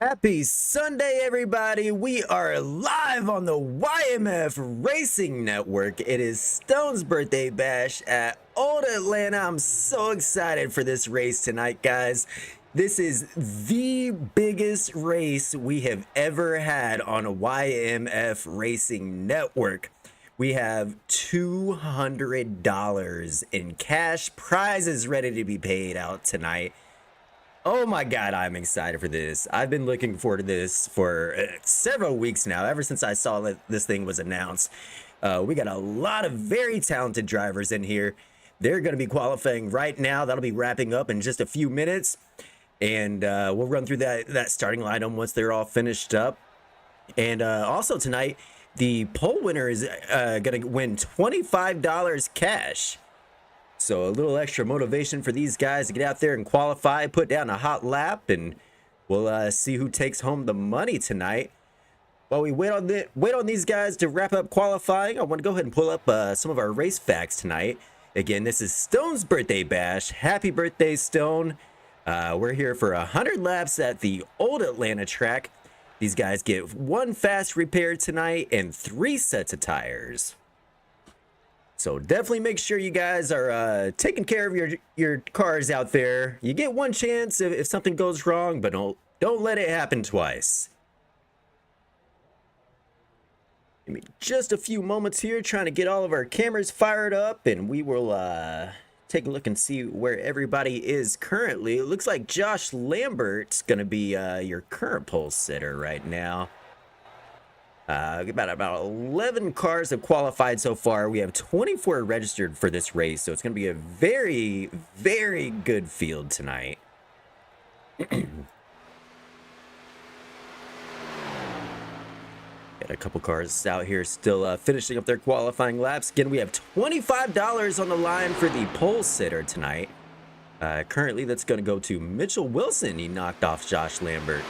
Happy Sunday, everybody. We are live on the YMF Racing Network. It is Stone's birthday bash at Old Atlanta. I'm so excited for this race tonight, guys. This is the biggest race we have ever had on a YMF Racing Network. We have $200 in cash prizes ready to be paid out tonight. Oh my God, I'm excited for this. I've been looking forward to this for several weeks now, ever since I saw that this thing was announced. We got a lot of very talented drivers in here. They're going to be qualifying right now. That'll be wrapping up in just a few minutes. And we'll run through that starting lineup once they're all finished up. And also tonight, the pole winner is going to win $25 cash. So a little extra motivation for these guys to get out there and qualify, put down a hot lap, and we'll see who takes home the money tonight. While we wait on these guys to wrap up qualifying, I want to go ahead and pull up some of our race facts tonight. Again, this is Stone's birthday bash. Happy birthday, Stone. We're here for 100 laps at the Old Atlanta track. These guys get 1 fast repair tonight and 3 sets of tires. So definitely make sure you guys are taking care of your cars out there. You get 1 chance if something goes wrong, but don't let it happen twice. Give me just a few moments here trying to get all of our cameras fired up, and we will take a look and see where everybody is currently. It looks like Josh Lambert's going to be your current pole sitter right now. About 11 cars have qualified so far. We have 24 registered for this race, so it's going to be a very, very good field tonight. Got a couple cars out here still finishing up their qualifying laps. Again, we have $25 on the line for the pole sitter tonight. Currently, that's going to go to Mitchell Wilson. He knocked off Josh Lambert.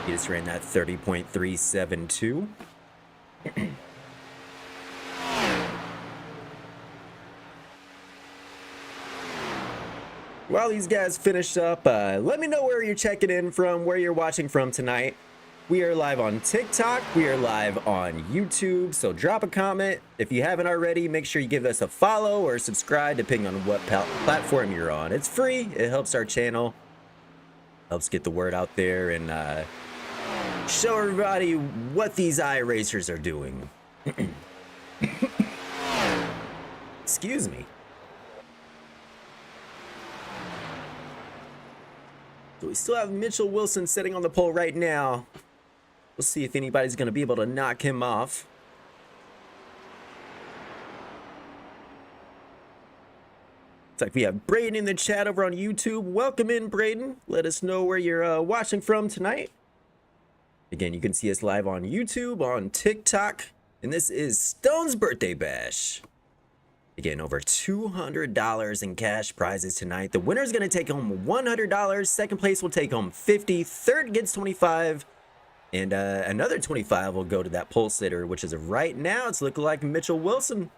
He just ran that 30.372. While these guys finish up, let me know where you're checking in from, where you're watching from tonight. We are live on TikTok. We are live on YouTube. So drop a comment. If you haven't already, make sure you give us a follow or subscribe, depending on what platform you're on. It's free. It helps our channel. Helps get the word out there and show everybody what these iRacers are doing. Excuse me. So we still have Mitchell Wilson sitting on the pole right now. We'll see if anybody's going to be able to knock him off. Looks like we have Braden in the chat over on YouTube. Welcome in, Braden. Let us know where you're watching from tonight. Again, you can see us live on YouTube, on TikTok, and this is Stone's birthday bash. Again, over $200 in cash prizes tonight. The winner's going to take home $100. Second place will take home $50. Third gets $25. And another $25 will go to that pole sitter, which is right now, it's looking like Mitchell Wilson.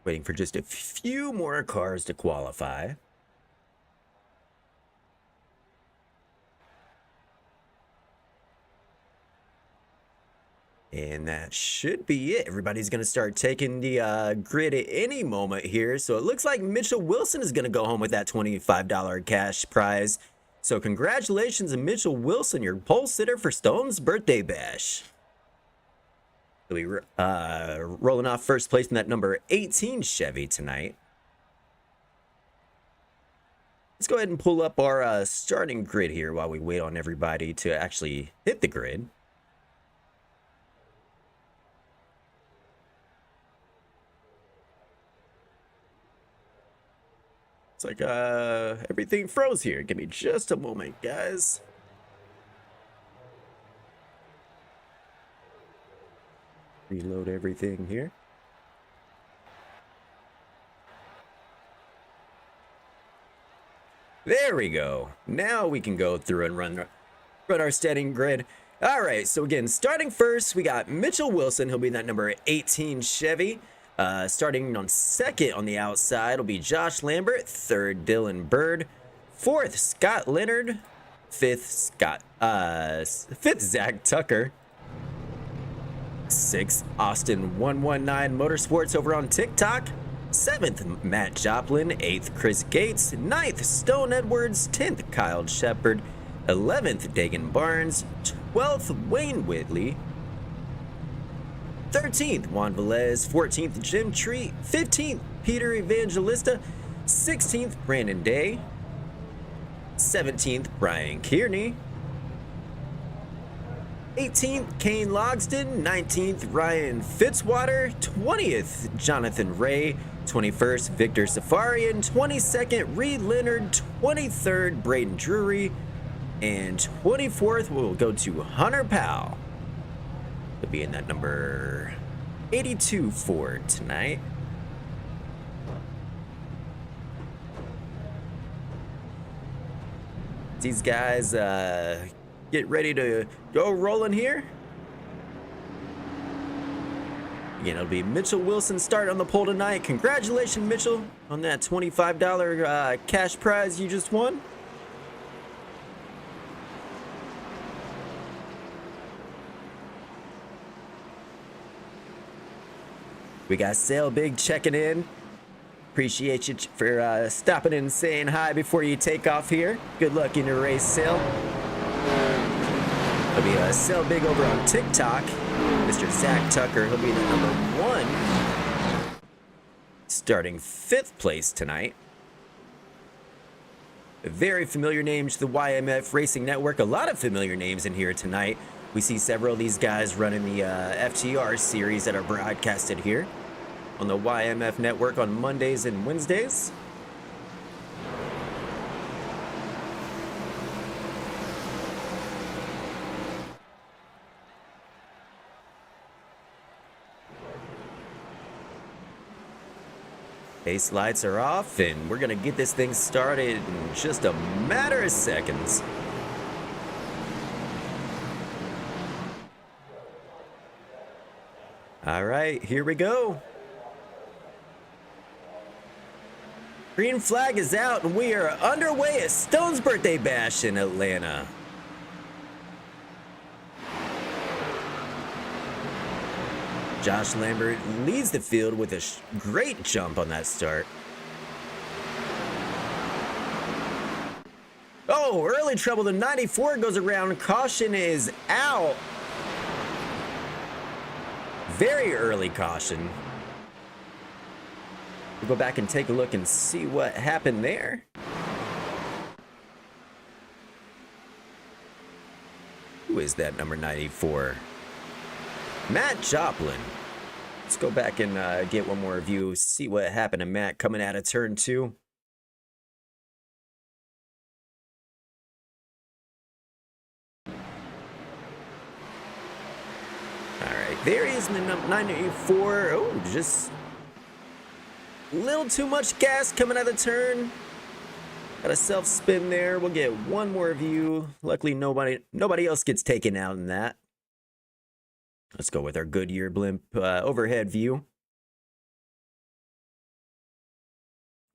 Waiting for just a few more cars to qualify. And that should be it. Everybody's going to start taking the grid at any moment here. So it looks like Mitchell Wilson is going to go home with that $25 cash prize. So congratulations to Mitchell Wilson, your pole sitter for Stone's birthday bash. He'll be rolling off first place in that number 18 Chevy tonight. Let's go ahead and pull up our starting grid here while we wait on everybody to actually hit the grid. It's like everything froze here. Give me just a moment, guys. Reload everything here. There we go. Now we can go through and run our standing grid. All right, so again, starting first, we got Mitchell Wilson. He'll be in that number 18 Chevy. Starting on second on the outside will be Josh Lambert. Third, Dylan Bird. Fourth, Scott Leonard. Fifth, Zach Tucker. Sixth, Austin119 Motorsports over on TikTok. Seventh, Matt Joplin. Eighth, Chris Gates. Ninth, Stone Edwards. 10th, Kyle Shepard. 11th, Dagan Barnes. 12th, Wayne Whitley. 13th, Juan Velez. 14th, Jim Tree. 15th, Peter Evangelista. 16th, Brandon Day. 17th, Brian Kearney. 18th, Kane Logston. 19th, Ryan Fitzwater. 20th, Jonathan Ray. 21st, Victor Safarian. 22nd, Reed Leonard. 23rd, Braden Drury. And 24th, we'll go to Hunter Powell. He'll be in that number 82 Ford tonight. These guys get ready to go rolling here. Again, it'll be Mitchell Wilson start on the pole tonight. Congratulations, Mitchell, on that $25 cash prize you just won. We got Sail Big checking in. Appreciate you for stopping in and saying hi before you take off here. Good luck in your race, Sail. It'll be Sail Big over on TikTok. Mr. Zach Tucker, he'll be the number 1. Starting 5th place tonight. A very familiar name to the YMF Racing Network. A lot of familiar names in here tonight. We see several of these guys running the FTR series that are broadcasted here on the YMF network on Mondays and Wednesdays. Base lights are off, and we're gonna get this thing started in just a matter of seconds. All right, here we go. Green flag is out, and we are underway at Stone's Birthday Bash in Atlanta. Josh Lambert leads the field with a great jump on that start. Oh, early trouble. The 94 goes around. Caution is out. Very early caution. We'll go back and take a look and see what happened there. Who is that number 94? Matt Joplin. Let's go back and get one more view, see what happened to Matt coming out of turn 2. Alright, there he is in the number 94. Oh, just a little too much gas coming out of the turn. Got a self-spin there. We'll get one more view. Luckily, nobody else gets taken out in that. Let's go with our Goodyear blimp overhead view.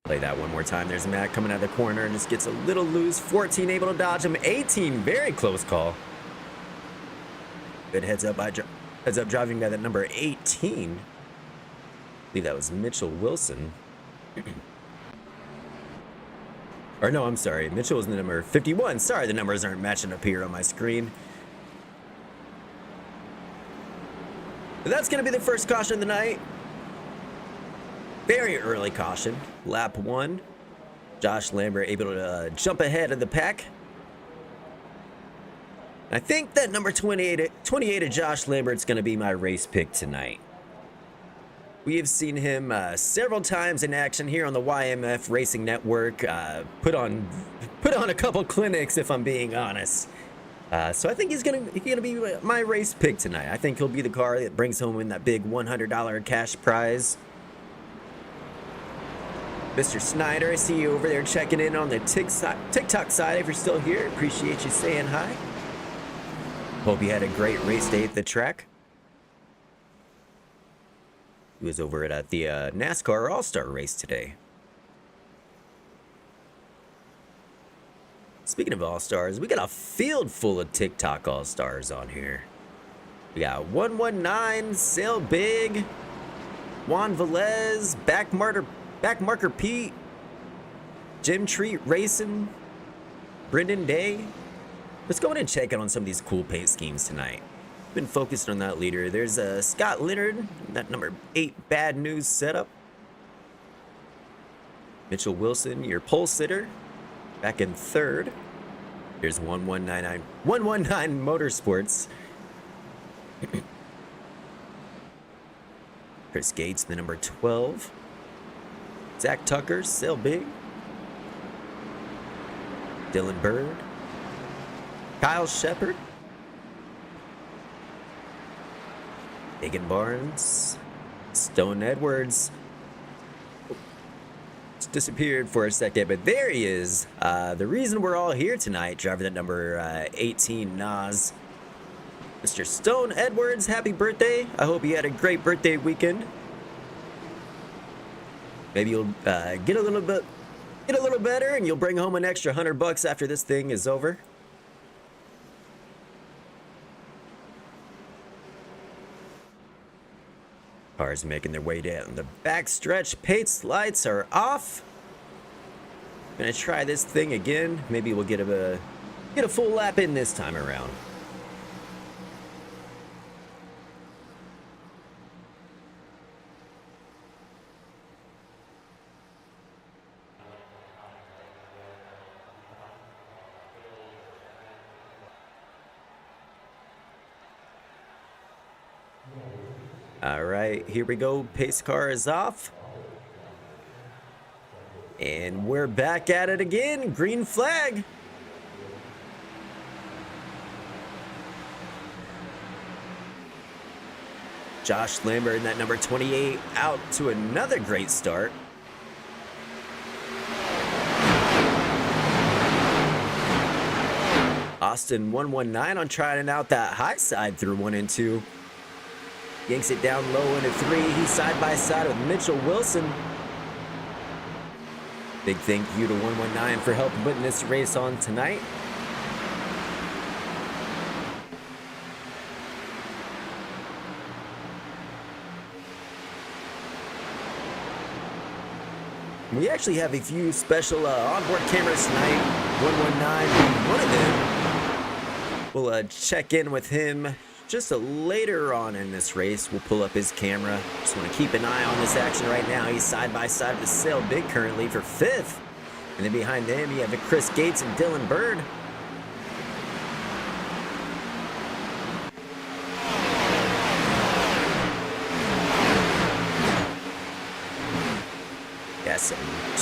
Play that one more time. There's Matt coming out of the corner and just gets a little loose. 14 able to dodge him. 18, very close call. Good heads up driving by that number 18. I believe that was Mitchell Wilson. Or no, I'm sorry. Mitchell was the number 51. Sorry, the numbers aren't matching up here on my screen. But that's going to be the first caution of the night. Very early caution. Lap 1. Josh Lambert able to jump ahead of the pack. I think that number 28 of Josh Lambert's going to be my race pick tonight. We have seen him several times in action here on the YMF Racing Network. Put on a couple clinics, if I'm being honest. So I think he's gonna be my race pick tonight. I think he'll be the car that brings home in that big $100 cash prize. Mr. Snyder, I see you over there checking in on the TikTok side. If you're still here, appreciate you saying hi. Hope you had a great race day at the track. He was over at the NASCAR All-Star race today. Speaking of All-Stars, we got a field full of TikTok All-Stars on here. We got 119, Sail Big, Juan Velez, Backmarker Pete, Jim Treat Racing, Brendan Day. Let's go in and check in on some of these cool paint schemes tonight. Been focused on that leader. There's Scott Leonard, that number 8 Bad News setup. Mitchell Wilson, your pole sitter, back in 3rd. Here's 119 Motorsports. Chris Gates, the number 12. Zach Tucker, Sail Big. Dylan Bird. Kyle Shepard. Megan Barnes. Stone Edwards. It's disappeared for a second, but there he is. The reason we're all here tonight, driver that number 18, Nas. Mr. Stone Edwards, happy birthday. I hope you had a great birthday weekend. Maybe you'll get a little better and you'll bring home an extra $100 after this thing is over. Cars making their way down the backstretch. Pate's lights are off. Gonna try this thing again. Maybe we'll get a full lap in this time around. All right, here we go. Pace car is off. And we're back at it again. Green flag. Josh Lambert in that number 28 out to another great start. Austin 119 on trying out that high side through 1 and 2. Yanks it down low into 3. He's side by side with Mitchell Wilson. Big thank you to 119 for helping putting this race on tonight. We actually have a few special onboard cameras tonight. 119 one of them. We'll check in with him just later on in this race. We'll pull up his camera. Just want to keep an eye on this action right now. He's side by side with Sail Big currently for 5th. And then behind him, you have Chris Gates and Dylan Bird. Yes,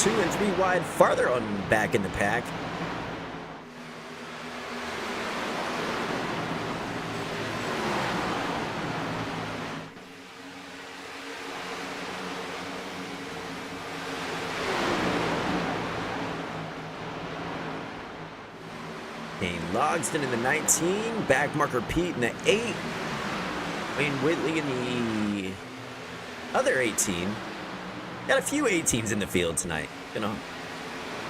2 and 3 wide farther on back in the pack. Logsdon in the 19, Backmarker Pete in the 8, Wayne Whitley in the other 18. Got a few 18s in the field tonight.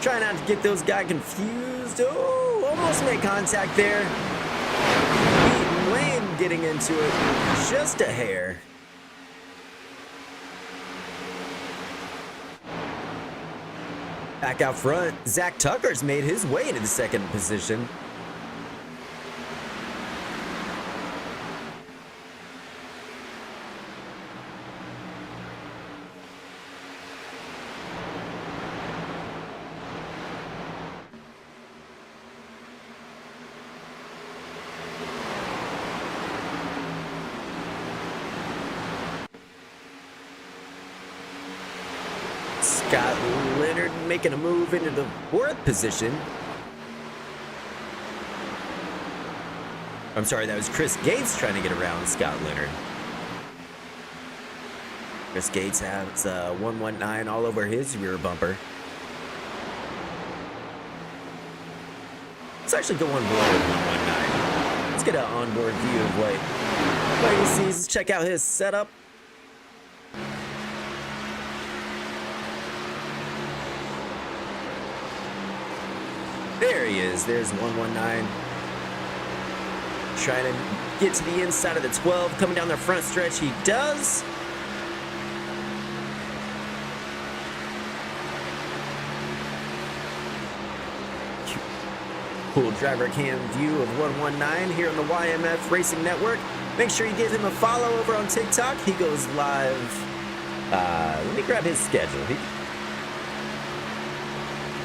Try not to get those guys confused. Oh, almost made contact there. Pete and Wayne getting into it just a hair. Back out front, Zach Tucker's made his way into the 2nd position. Scott Leonard making a move into the 4th position. I'm sorry, that was Chris Gates trying to get around Scott Leonard. Chris Gates has 119 all over his rear bumper. Let's actually go on board with 119. Let's get an onboard view of what he sees. Check out his setup. There he is. There's 119. Trying to get to the inside of the 12. Coming down the front stretch. He does. Cool driver cam view of 119 here on the YMF Racing Network. Make sure you give him a follow over on TikTok. He goes live. Let me grab his schedule.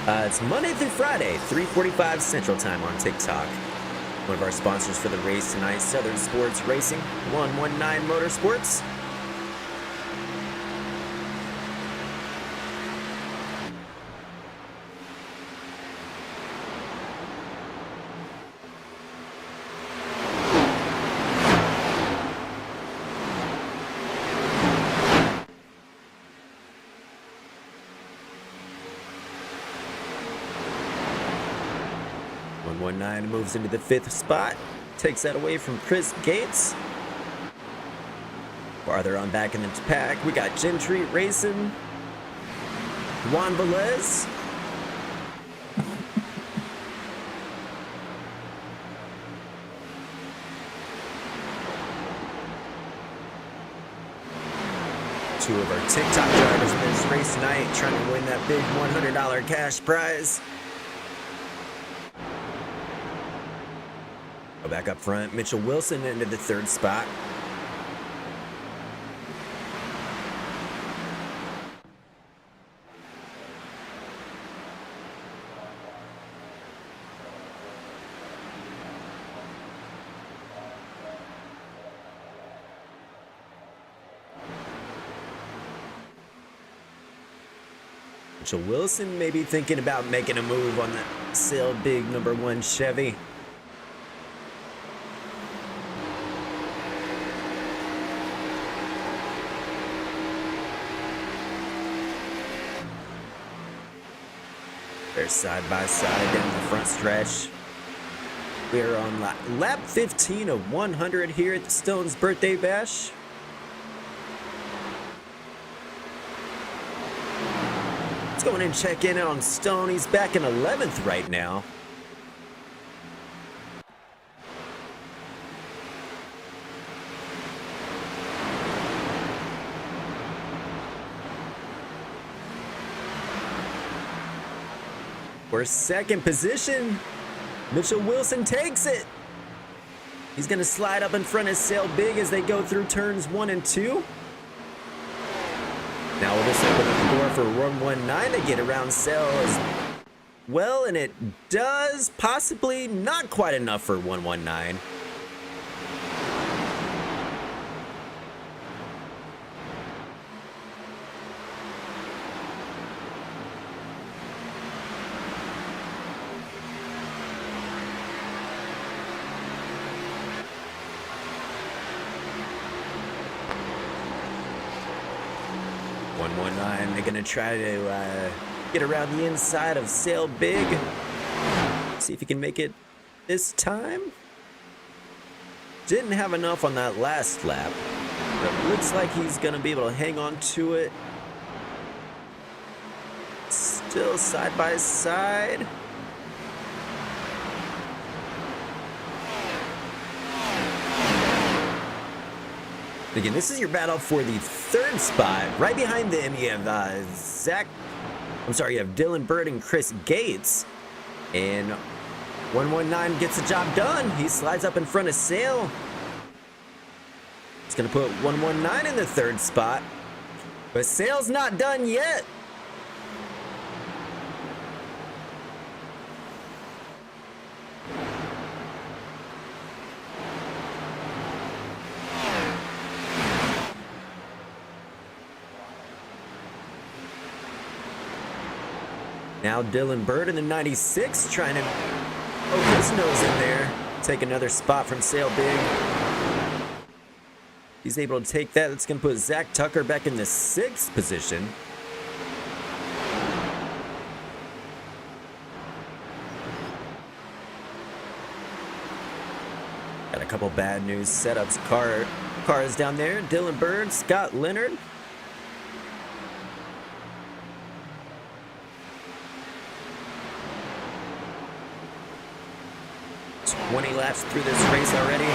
It's Monday through Friday, 3:45 Central Time on TikTok. One of our sponsors for the race tonight, Southern Sports Racing, 119 Motorsports. Moves into the 5th spot, takes that away from Chris Gates. Farther on back in the pack, we got Gentry racing, Juan Velez, two of our TikTok drivers in this race tonight, trying to win that big $100 cash prize. Back up front, Mitchell Wilson into the 3rd spot. Mitchell Wilson maybe thinking about making a move on the Sail Big #1 Chevy. They're side by side down the front stretch. We're on lap 15 of 100 here at the Stones Birthday Bash. Let's go in and check in on Stone. He's back in 11th right now. For 2nd position, Mitchell Wilson takes it. He's going to slide up in front of Sail Big as they go through turns 1 and 2. Now we'll just open up the door for 119 to get around Sail as well, and it does, possibly not quite enough for 119. They're going to try to get around the inside of Sail Big. See if he can make it this time. Didn't have enough on that last lap, but looks like he's going to be able to hang on to it. Still side by side. Again, this is your battle for the 3rd spot. Right behind them, you have you have Dylan Bird and Chris Gates. And 119 gets the job done. He slides up in front of Sail. He's going to put 119 in the 3rd spot. But Sail's not done yet. Now Dylan Bird in the 96 trying to poke his nose in there. Take another spot from Sail Big. He's able to take that. That's going to put Zach Tucker back in the 6th position. Got a couple bad news setups. Cars down there. Dylan Bird, Scott Leonard. 20 laps through this race already.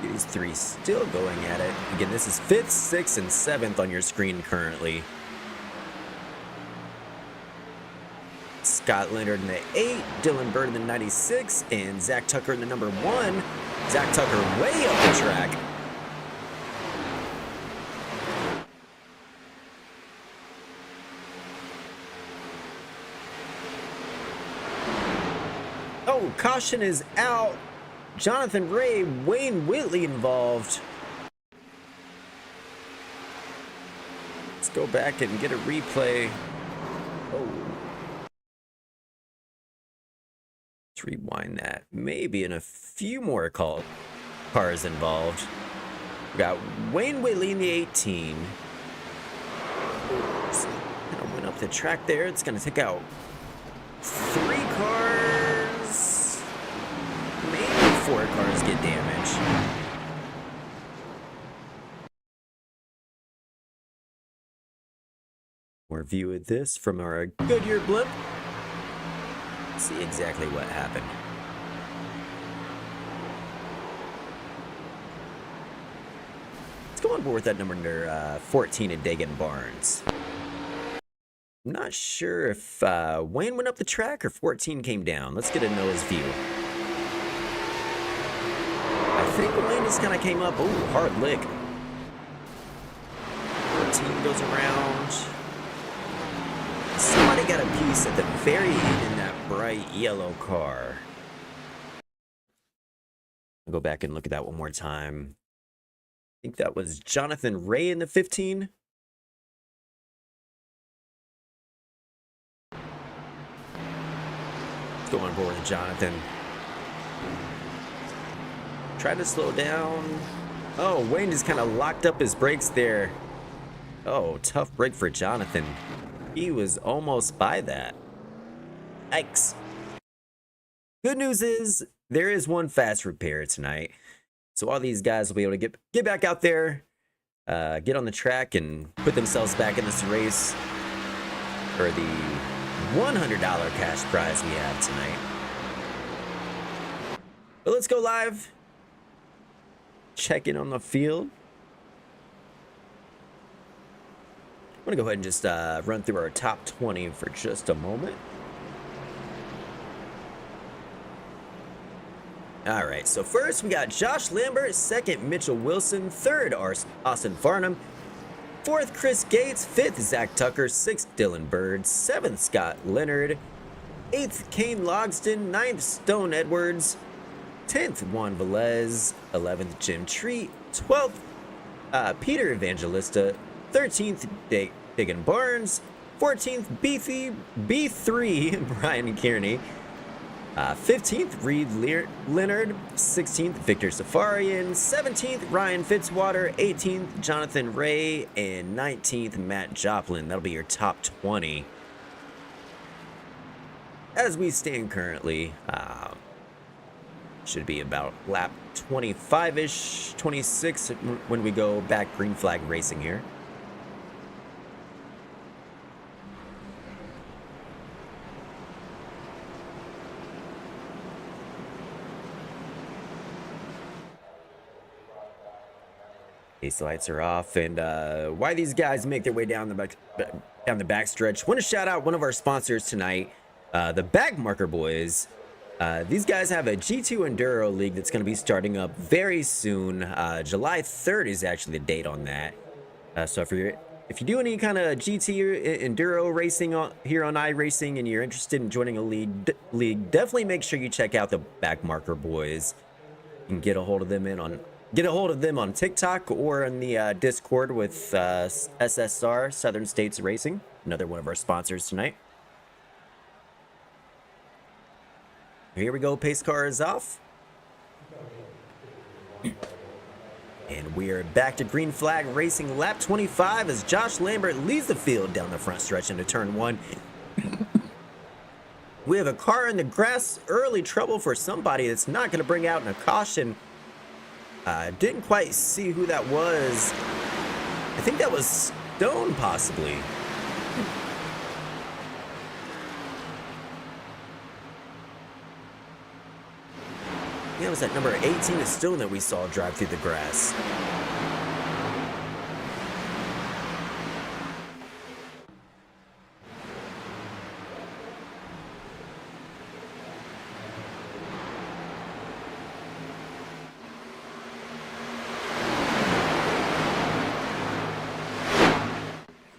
These three still going at it. Again, this is 5th, 6th, and 7th on your screen currently. Scott Leonard in the 8, Dylan Bird in the 96, and Zach Tucker in the number 1. Zach Tucker way up the track. Oh, caution is out. Jonathan Ray, Wayne Whitley involved. Let's go back and get a replay. Oh. Let's rewind that. Maybe in a few more cars involved. We got Wayne Whitley in the 18. Kind of went up the track there. It's going to take out 3 cars. Maybe 4 cars get damaged. More view of this from our Goodyear blimp. See exactly what happened. Let's go on board with that number 14 at Dagan Barnes. I'm not sure if Wayne went up the track or 14 came down. Let's get a nose view. I think Wayne just kind of came up. Oh, hard lick. 14 goes around. Somebody got a piece at the very end in that bright yellow car. I'll go back and look at that one more time. I think that was Jonathan Ray in the 15. Let's go on board with Jonathan. Try to slow down. Oh, Wayne just kind of locked up his brakes there. Oh, tough break for Jonathan. He was almost by that. Yikes. Good news is there is one fast repair tonight. So all these guys will be able to get back out there, get on the track, and put themselves back in this race for the $100 cash prize we have tonight. But let's go live. Check in on the field. I'm going to go ahead and just run through our top 20 for just a moment. All right, so first we got Josh Lambert, second Mitchell Wilson, third Austin Farnham, fourth Chris Gates, fifth Zach Tucker, sixth Dylan Bird, seventh Scott Leonard, eighth Kane Logston, ninth Stone Edwards, 10th Juan Velez, 11th Jim Treat, 12th Peter Evangelista, 13th Dagan Barnes, 14th B3 Brian Kearney, 15th Reed Leonard, 16th Victor Safarian, 17th Ryan Fitzwater, 18th Jonathan Ray, and 19th Matt Joplin. That'll be your top 20. As we stand currently, should be about lap 25-ish, 26 when we go back green flag racing here. These lights are off, and why these guys make their way down the back stretch. Want to shout out one of our sponsors tonight, the Backmarker boys. These guys have a G2 Enduro League that's going to be starting up very soon. July 3rd is actually the date on that. So if you do any kind of GT Enduro racing here on iRacing and you're interested in joining a league, definitely make sure you check out the Backmarker boys. You can get a hold of them on TikTok or in the Discord with SSR, Southern States Racing, another one of our sponsors tonight. Here we go, pace car is off. And we are back to green flag racing lap 25 as Josh Lambert leads the field down the front stretch into turn 1. We have a car in the grass, early trouble for somebody that's not going to bring out in a caution. Didn't quite see who that was. I think that was Stone, possibly. Yeah, it was that number 18 of Stone that we saw drive through the grass.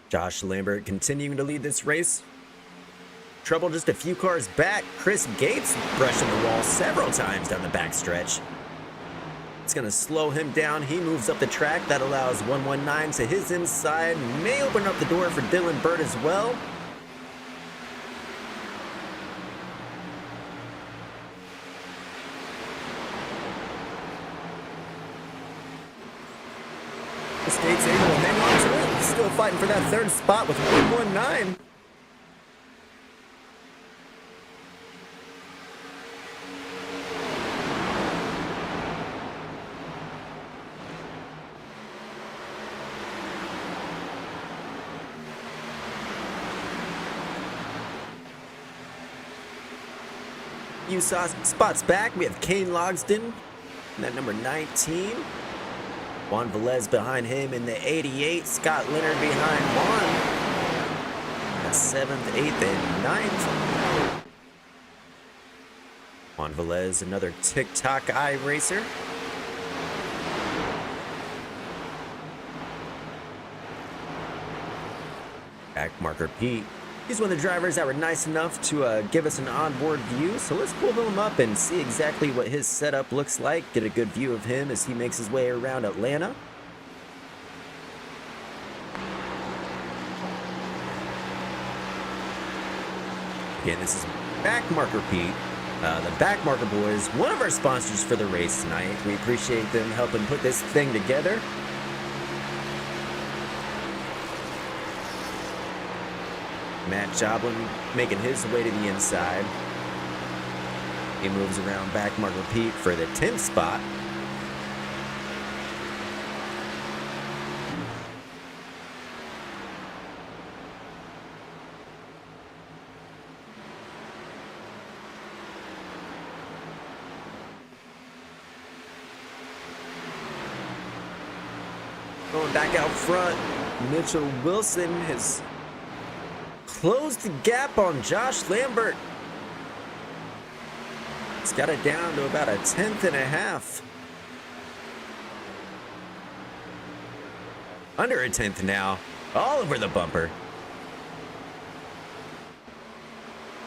Josh Lambert continuing to lead this race. Trouble just a few cars back. Chris Gates brushing the wall several times down the backstretch. It's going to slow him down. He moves up the track. That allows 119 to his inside. May open up the door for Dylan Bird as well. State's able to hang on to it. He's still fighting for that third spot with 119. Few spots back, we have Kane Logsdon, and that number 19. Juan Velez behind him in the 88. Scott Leonard behind Juan. That's 7th, 8th, and 9th. Juan Velez, another TikTok iRacer. Backmarker Pete. He's one of the drivers that were nice enough to give us an onboard view. So let's pull him up and see exactly what his setup looks like. Get a good view of him as he makes his way around Atlanta. Again, this is Backmarker Pete. The Backmarker Boys, one of our sponsors for the race tonight. We appreciate them helping put this thing together. Matt Joblin making his way to the inside. He moves around Backmarker Pete for the 10th spot. Going back out front, Mitchell Wilson has closed the gap on Josh Lambert. It's got it down to about a 10th and a half. Under a 10th now, all over the bumper.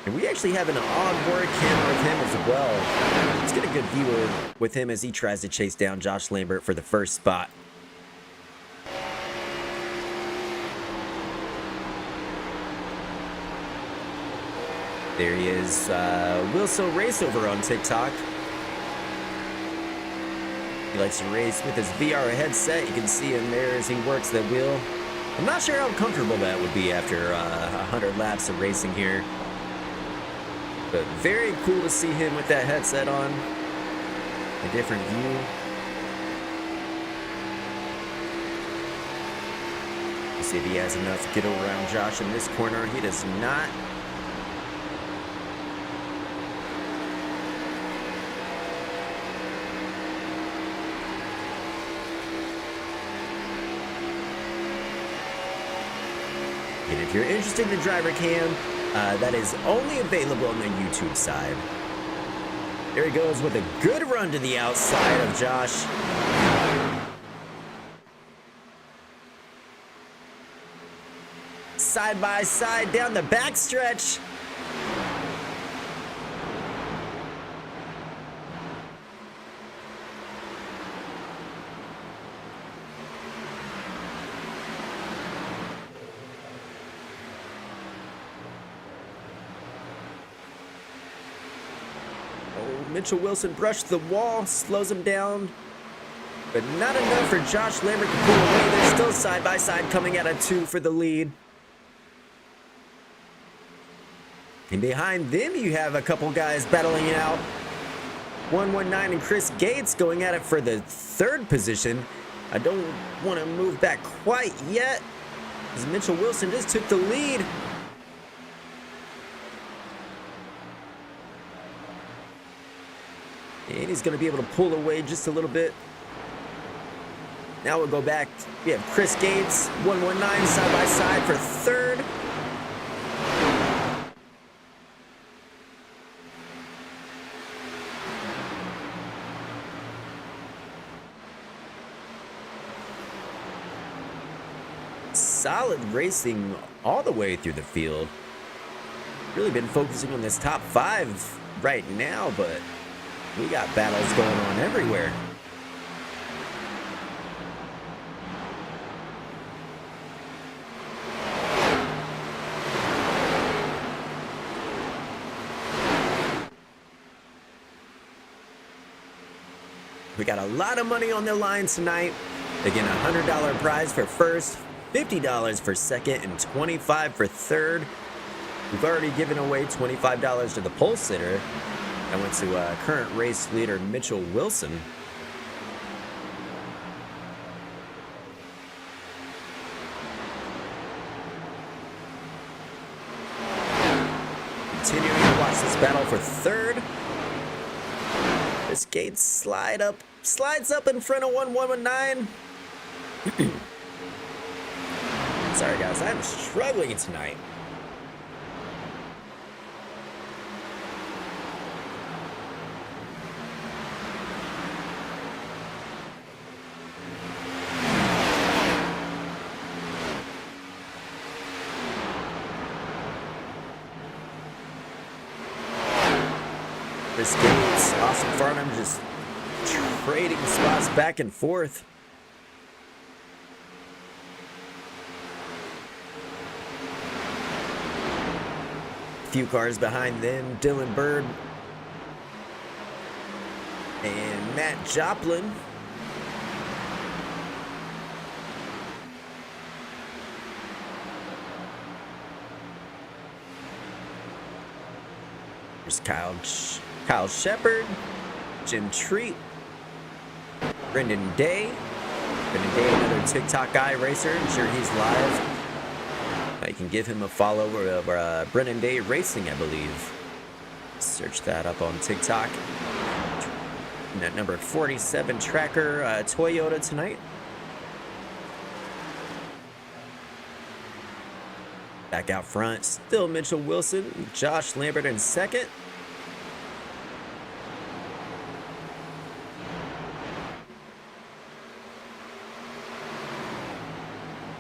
And we actually have an onboard camera with him as well. Let's get a good view with him as he tries to chase down Josh Lambert for the first spot. There he is, Will So Race over on TikTok. He likes to race with his VR headset. You can see him there as he works the wheel. I'm not sure how comfortable that would be after 100 laps of racing here. But very cool to see him with that headset on. A different view. You see if he has enough to get around Josh in this corner. He does not. And if you're interested in the driver cam, that is only available on the YouTube side. There he goes with a good run to the outside of Josh. Side by side down the backstretch. Mitchell Wilson brushed the wall, slows him down, but not enough for Josh Lambert to pull away. They're still side by side coming at a 2 for the lead. And behind them, you have a couple guys battling it out. 119 and Chris Gates going at it for the third position. I don't want to move back quite yet, as Mitchell Wilson just took the lead. And he's going to be able to pull away just a little bit. Now we'll go back. We have Chris Gates, 119 side by side for third. Solid racing all the way through the field. Really been focusing on this top 5 right now, but we got battles going on everywhere. We got a lot of money on the line tonight. Again, $100 prize for first, $50 for second, and $25 for third. We've already given away $25 to the pole sitter. I went to current race leader Mitchell Wilson. Continuing to watch this battle for third. This Gates slides up in front of 119. Sorry guys, I'm struggling tonight. This Gates, Austin Farnham just trading spots back and forth. Few cars behind them, Dylan Bird and Matt Joplin. There's Kyle Shepard, Jim Treat, Brendan Day. Brendan Day, another TikTok guy racer. I'm sure he's live. You can give him a follow over Brendan Day Racing, I believe. Search that up on TikTok. And that number 47 tracker Toyota tonight. Back out front, still Mitchell Wilson, Josh Lambert in second.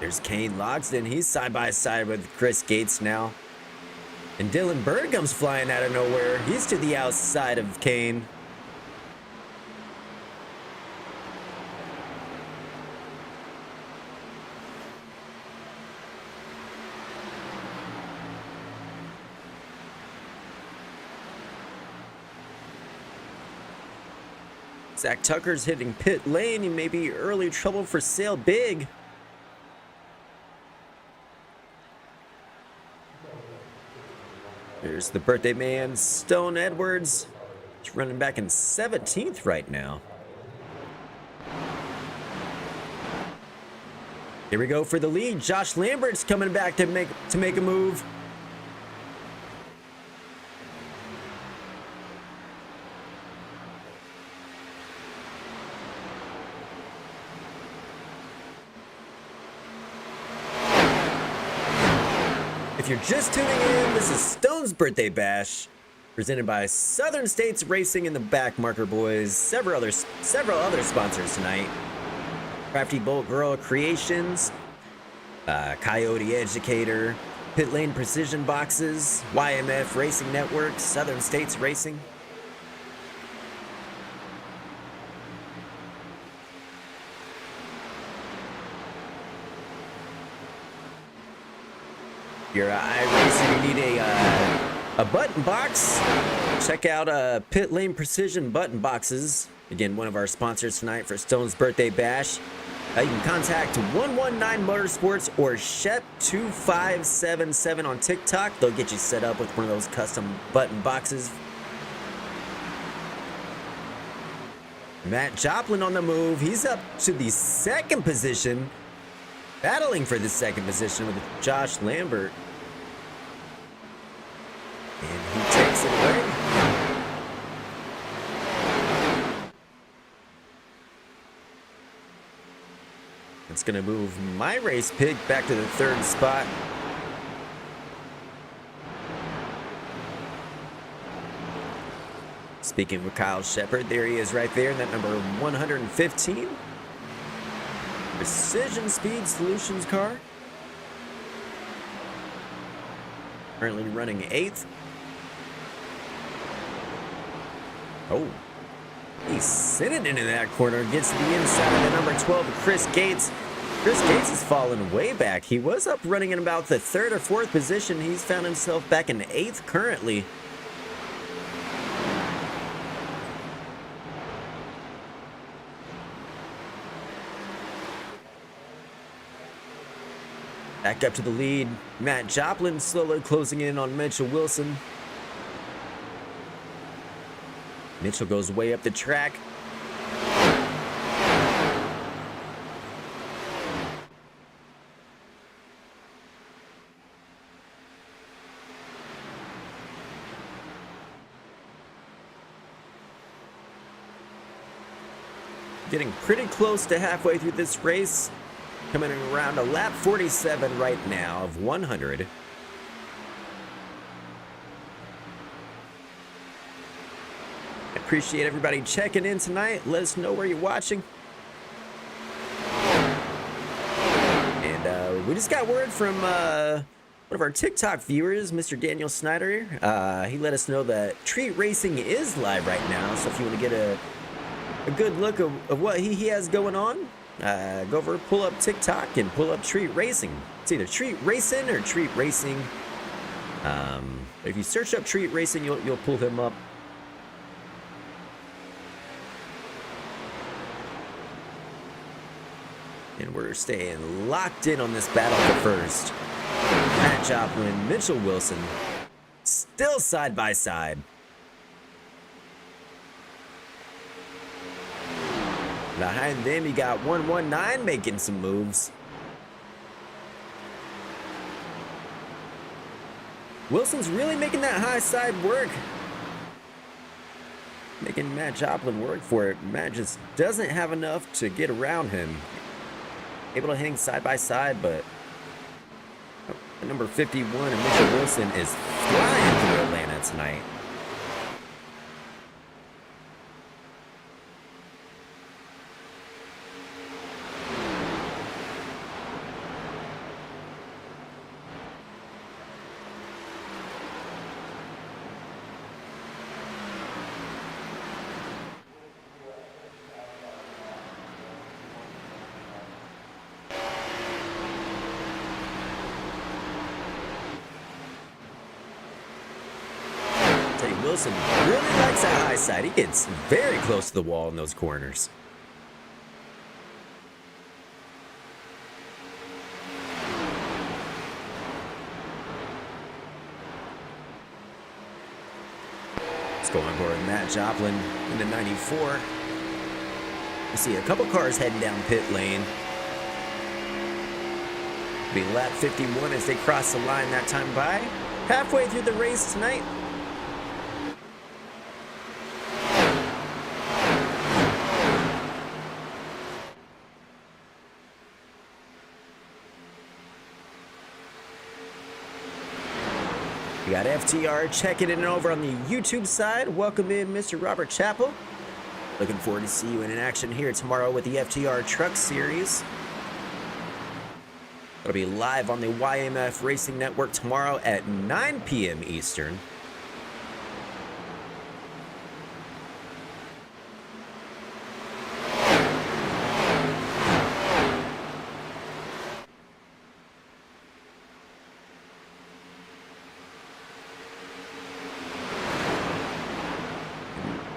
There's Kane Logsdon. He's side by side with Chris Gates now. And Dylan Bird comes flying out of nowhere. He's to the outside of Kane. Zach Tucker's hitting pit lane. He may be early trouble for Sail Big. There's the birthday man, Stone Edwards. He's running back in 17th right now. Here we go for the lead. Josh Lambert's coming back to make a move. If you're just tuning in, this is Stone's Birthday Bash, presented by Southern States Racing and the Backmarker Boys. Several other sponsors tonight. Crafty Bolt Girl Creations, Coyote Educator, Pit Lane Precision Boxes, YMF Racing Network, Southern States Racing. If you're iRacing, you need a button box. Check out Pit Lane Precision Button Boxes. Again, one of our sponsors tonight for Stone's Birthday Bash. You can contact 119 Motorsports or Shep2577 on TikTok. They'll get you set up with one of those custom button boxes. Matt Joplin on the move. He's up to the second position, battling for the second position with Josh Lambert. And he takes it away. It's going to move my race pick back to the third spot. Speaking with Kyle Shepard, there he is right there, that number 115. Precision Speed Solutions car. Currently running 8th. Oh. He sent it into that corner, gets to the inside. The number 12, Chris Gates. Chris Gates has fallen way back. He was up running in about the 3rd or 4th position. He's found himself back in 8th currently. Back up to the lead. Matt Joplin slowly closing in on Mitchell Wilson. Mitchell goes way up the track. Getting pretty close to halfway through this race. Coming around a lap 47 right now of 100. I appreciate everybody checking in tonight. Let us know where you're watching. And we just got word from one of our TikTok viewers, Mr. Daniel Snyder. He let us know that Treat Racing is live right now. So if you want to get a good look of what he has going on, go over, pull up TikTok and pull up Treat Racing. It's either Treat Racing or Treat Racing. If you search up Treat Racing, you'll pull him up. And we're staying locked in on this battle for first. Matt Joplin, Mitchell Wilson, still side by side. Behind them, you got 119 making some moves. Wilson's really making that high side work. Making Matt Joplin work for it. Matt just doesn't have enough to get around him. Able to hang side by side, but number 51 and Mitchell Wilson is flying through Atlanta tonight. Wilson really likes that high side. He gets very close to the wall in those corners. Let's go on board Matt Joplin into 94. We see a couple cars heading down pit lane. Be lap 51 as they cross the line that time by. Halfway through the race tonight. We got FTR checking in over on the YouTube side. Welcome in, Mr. Robert Chappell. Looking forward to see you in action here tomorrow with the FTR Truck Series. It'll be live on the YMF Racing Network tomorrow at 9 p.m. Eastern.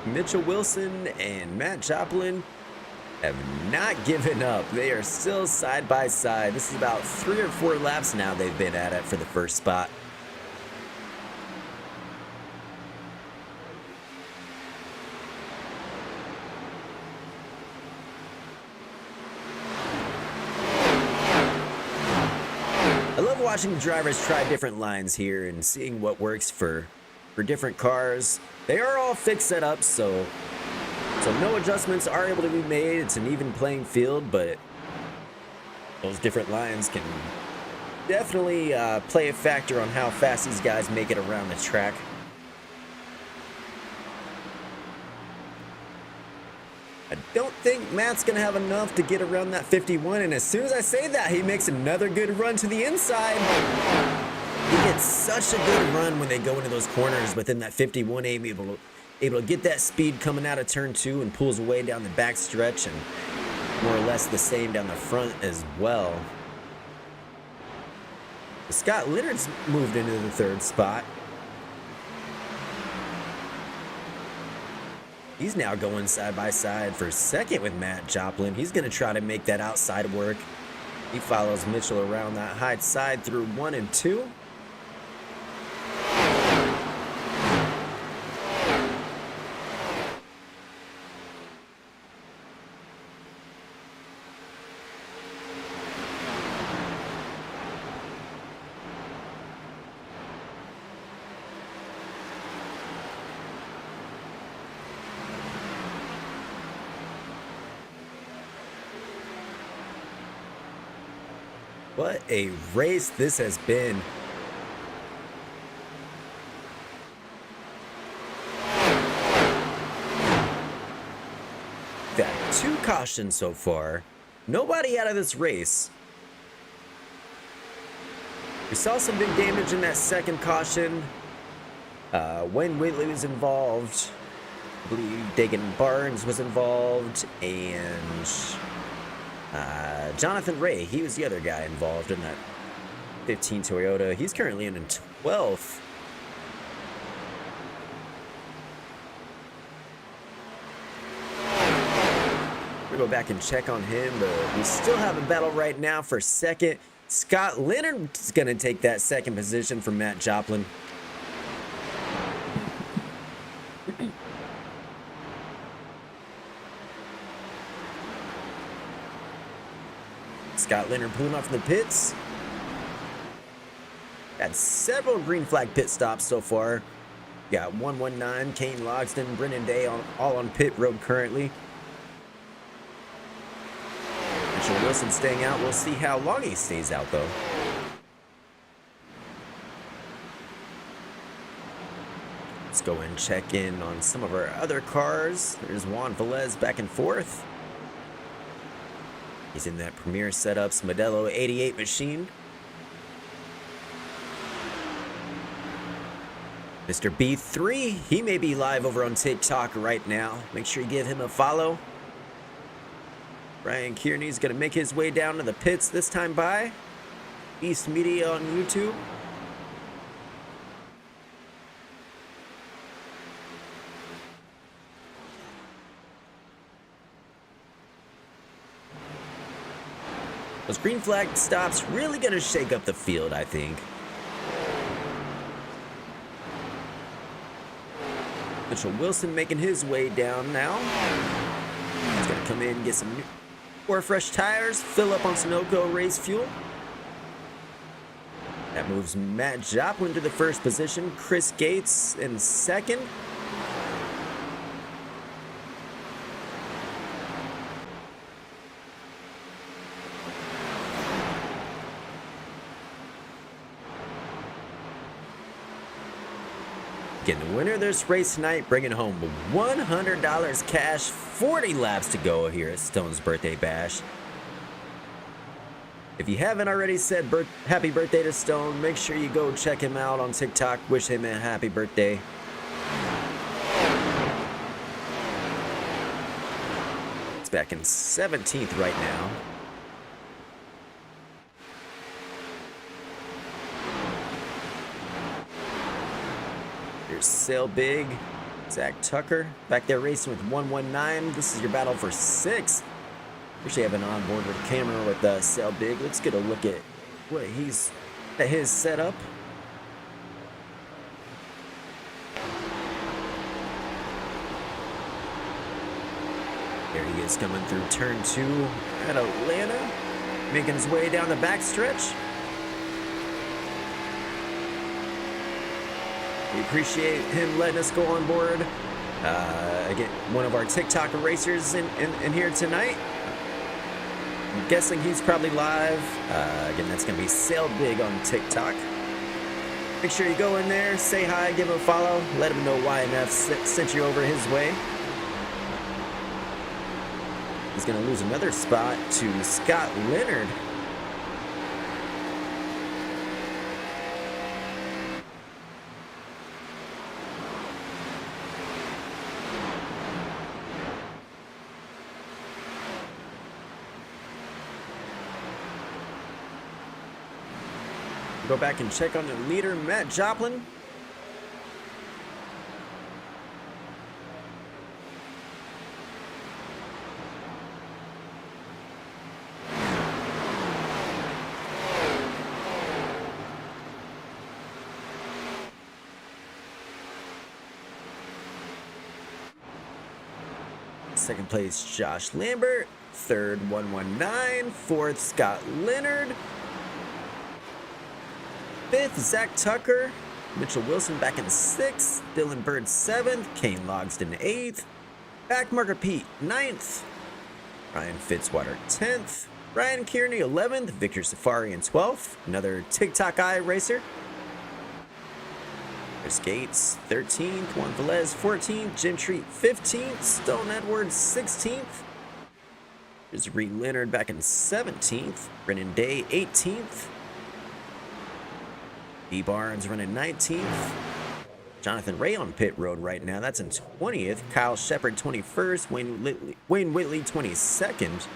Mitchell Wilson and Matt Joplin have not given up. They are still side by side. This is about 3 or 4 laps now they've been at it for the first spot. I love watching the drivers try different lines here and seeing what works for different cars. They are all fixed setups, so no adjustments are able to be made. It's an even playing field, but those different lines can definitely play a factor on how fast these guys make it around the track. I don't think Matt's going to have enough to get around that 51, and as soon as I say that, he makes another good run to the inside. He gets such a good run when they go into those corners within that 51, able to get that speed coming out of turn 2 and pulls away down the back stretch, and more or less the same down the front as well. Scott Leonard's moved into the 3rd spot. He's now going side by side for 2nd with Matt Joplin. He's going to try to make that outside work. He follows Mitchell around that high side through 1 and 2. What a race this has been. We've had 2 cautions so far. Nobody out of this race. We saw some big damage in that 2nd caution. Wayne Whitley was involved. I believe Dagan Barnes was involved. And Jonathan Ray, he was the other guy involved in that 15 Toyota. He's currently in 12th. We'll go back and check on him, but we still have a battle right now for 2nd. Scott Leonard is going to take that 2nd position from Matt Joplin. Scott Leonard pulling off from the pits. Had several green flag pit stops so far. Got 119, Kane Logsdon, Brennan Day all on pit road currently. Mitchell Wilson staying out. We'll see how long he stays out though. Let's go and check in on some of our other cars. There's Juan Velez back and forth. He's in that Premier Setups Modelo 88 machine. Mr. B3, he may be live over on TikTok right now. Make sure you give him a follow. Brian Kearney's going to make his way down to the pits this time by East Media on YouTube. Those green flag stops really going to shake up the field, I think. Mitchell Wilson making his way down now. He's going to come in and get some more fresh tires, fill up on Sunoco race fuel. That moves Matt Joplin to the 1st position. Chris Gates in 2nd. Again, the winner of this race tonight bringing home $100 cash, 40 laps to go here at Stone's Birthday Bash. If you haven't already said happy birthday to Stone, make sure you go check him out on TikTok. Wish him a happy birthday. It's back in 17th right now. There's Sail Big, Zach Tucker back there racing with 119. This is your battle for 6th. Actually having on board with a camera with Sail Big. Let's get a look at what he's at his setup. There he is coming through turn 2 at Atlanta, making his way down the backstretch. We appreciate him letting us go on board. Again, one of our TikTok racers in here tonight. I'm guessing he's probably live. Again, that's going to be Sail Big on TikTok. Make sure you go in there, say hi, give him a follow, let him know YNF sent you over his way. He's going to lose another spot to Scott Leonard. Go back and check on the leader, Matt Joplin. Second place, Josh Lambert. Third, 119. Fourth, Scott Leonard. Fifth, Zach Tucker. Mitchell Wilson back in 6th. Dylan Bird 7th. Kane Logsdon 8th. Backmarker Pete 9th. Ryan Fitzwater 10th. Ryan Kearney 11th. Victor Safari in 12th. Another TikTok eye racer. Chris Gates 13th. Juan Velez 14th. Jim Treat 15th. Stone Edwards 16th. There's Reed Leonard back in 17th. Brennan Day 18th. B. Barnes running 19th. Jonathan Ray on pit road right now. That's in 20th. Kyle Shepard 21st. Wayne Whitley 22nd.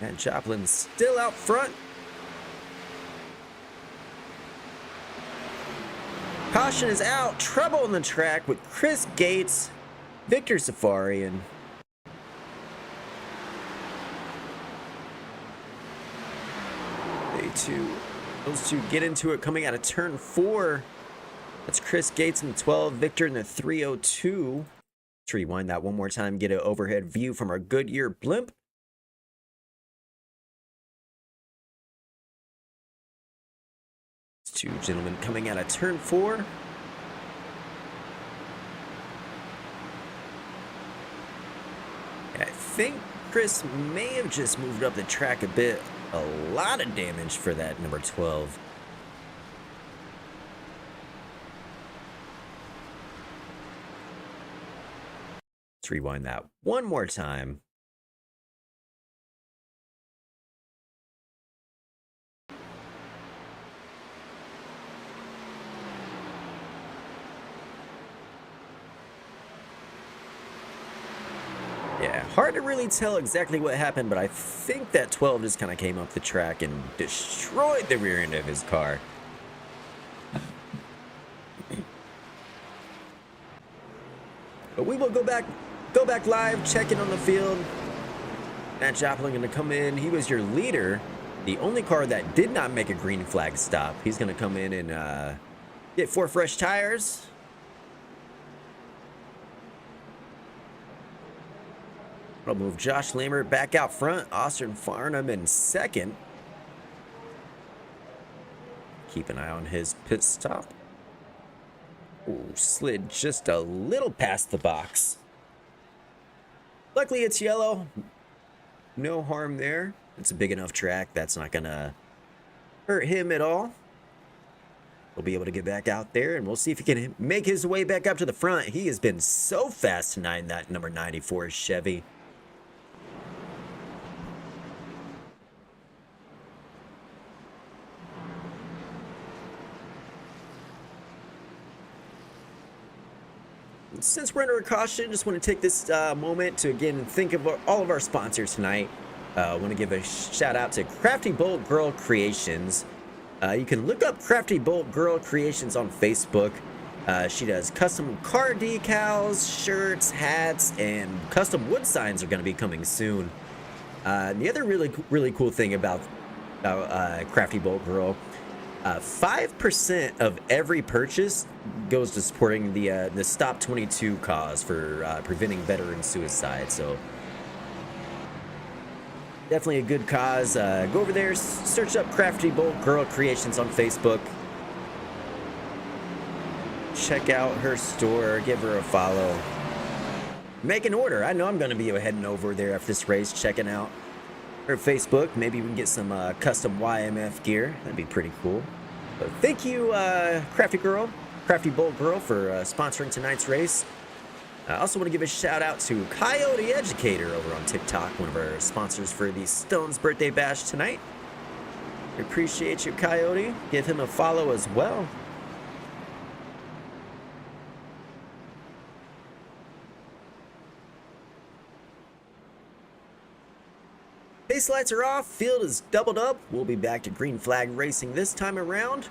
And Joplin's still out front. Caution is out. Trouble on the track with Chris Gates, Victor Safarian. Those two get into it coming out of turn 4. That's Chris Gates in the 12, Victor in the 302. Let's rewind that one more time, get an overhead view from our Goodyear blimp. Two gentlemen coming out of turn 4. And I think Chris may have just moved up the track a bit. A lot of damage for that number 12. Let's rewind that one more time. Yeah, hard to really tell exactly what happened, but I think that 12 just kind of came up the track and destroyed the rear end of his car. But we will go back live, check in on the field. Matt Joplin going to come in. He was your leader. The only car that did not make a green flag stop. He's going to come in and get 4 fresh tires. I'll move Josh Lambert back out front. Austin Farnham in 2nd. Keep an eye on his pit stop. Ooh, slid just a little past the box. Luckily, it's yellow. No harm there. It's a big enough track. That's not going to hurt him at all. We'll be able to get back out there, and we'll see if he can make his way back up to the front. He has been so fast tonight in that number 94 Chevy. Since we're under a caution, just want to take this moment to again think of all of our sponsors tonight. I want to give a shout out to Crafty Bolt Girl Creations. You can look up Crafty Bolt Girl Creations on Facebook. She does custom car decals, shirts, hats, and custom wood signs are going to be coming soon. The other really cool thing about Crafty Bolt Girl, 5% of every purchase goes to supporting the Stop 22 cause for preventing veteran suicide. So definitely a good cause. Go over there, search up Crafty Bolt Girl Creations on Facebook. Check out her store, give her a follow. Make an order. I know I'm going to be heading over there after this race, checking out her Facebook. Maybe we can get some custom YMF gear. That'd be pretty cool. But thank you, Crafty Bolt Girl, for sponsoring tonight's race. I also want to give a shout out to Coyote Educator over on TikTok, one of our sponsors for the Stones Birthday Bash tonight. We appreciate you, Coyote. Give him a follow as well. Base lights are off, field is doubled up. We'll be back to green flag racing this time around.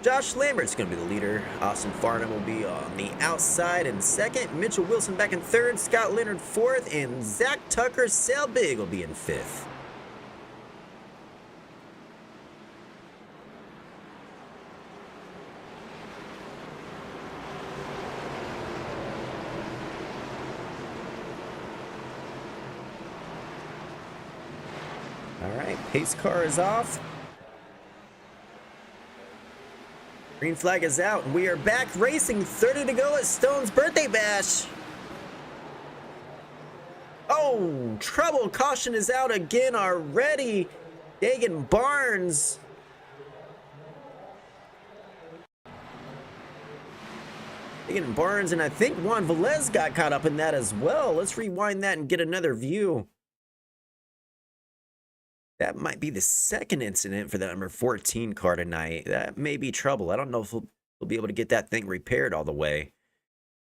Josh Lambert's going to be the leader. Austin Farnham will be on the outside in second. Mitchell Wilson back in third. Scott Leonard fourth. And Zach Tucker Sail Big will be in fifth. All right, pace car is off. Green flag is out, and we are back racing. 30 to go at Stone's Birthday Bash. Oh, trouble. Caution is out again already. Dagan Barnes. Dagan Barnes, and I think Juan Velez got caught up in that as well. Let's rewind that and get another view. That might be the second incident for the number 14 car tonight. That may be trouble. I don't know if we'll be able to get that thing repaired all the way.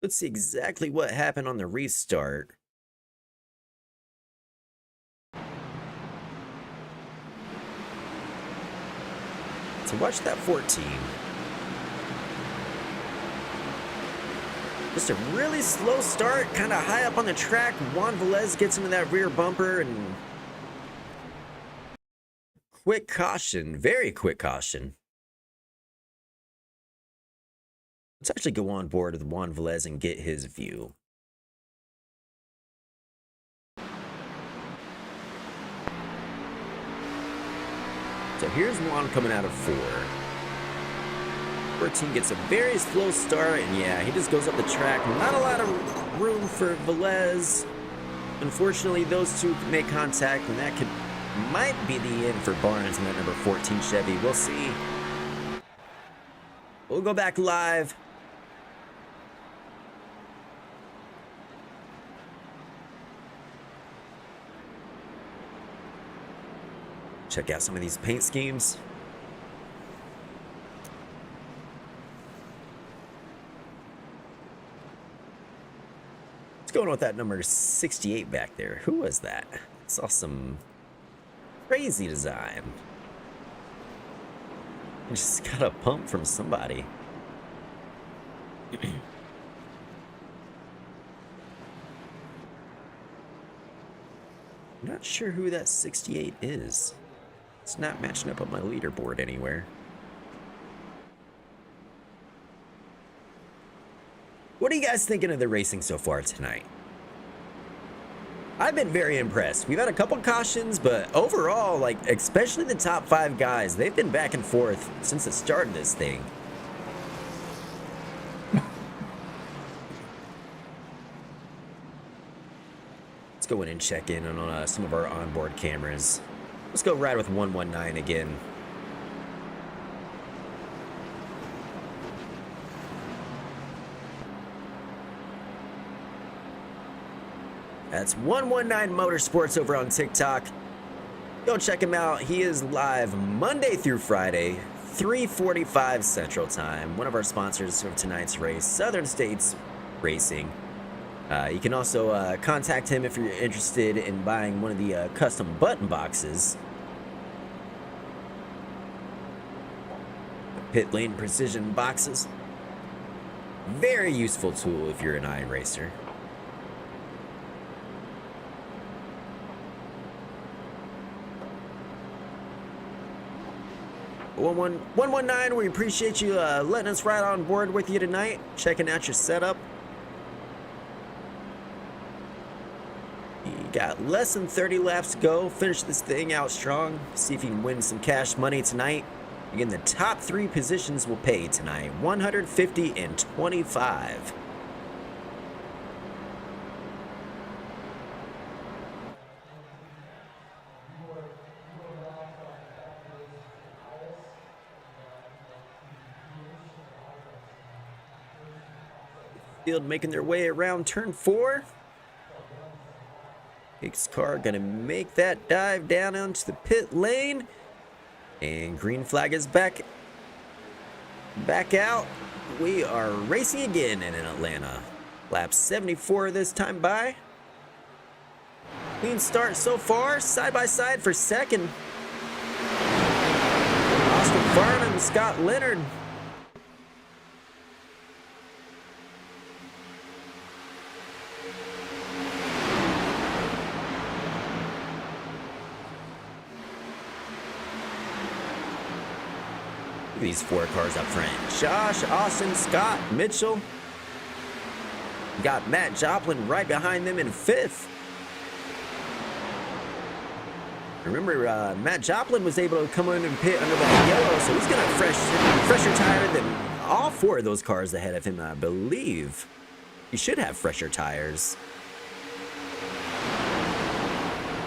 Let's see exactly what happened on the restart. So watch that 14. Just a really slow start, kind of high up on the track. Juan Velez gets into that rear bumper and quick caution, very quick caution. Let's actually go on board with Juan Velez and get his view. So here's Juan coming out of 4. 14 gets a very slow start, and yeah, he just goes up the track. Not a lot of room for Velez. Unfortunately, those two make contact, and that might be the end for Barnes in that number 14 Chevy. We'll see. We'll go back live. Check out some of these paint schemes. What's going on with that number 68 back there? Who was that? I saw some crazy design. I just got a pump from somebody. I'm not sure who that 68 is. It's not matching up on my leaderboard anywhere. What are you guys thinking of the racing so far tonight? I've been very impressed. We've had a couple cautions, but overall, like, especially the top 5 guys, they've been back and forth since the start of this thing. Let's go in and check in on some of our onboard cameras. Let's go ride with 119 again. That's 119 Motorsports over on TikTok. Go check him out. He is live Monday through Friday, 3:45 Central Time. One of our sponsors of tonight's race, Southern States Racing. You can also contact him if you're interested in buying one of the custom button boxes. Pit lane precision boxes. Very useful tool if you're an iRacer. One 119, we appreciate you letting us ride on board with you tonight, checking out your setup. You got less than 30 laps to go. Finish this thing out strong. See if you can win some cash money tonight. Again, the top 3 positions will pay tonight, 150 and 25. Field making their way around turn 4. Hicks' car gonna make that dive down onto the pit lane. And green flag is back out. We are racing again in Atlanta. Lap 74 this time by. Clean start so far, side by side for second. Austin Farnham, Scott Leonard. These 4 cars up front. Josh, Austin, Scott, Mitchell. You got Matt Joplin right behind them in 5th. Remember, Matt Joplin was able to come in and pit under that yellow, so he's got a fresher tire than all 4 of those cars ahead of him, I believe. He should have fresher tires.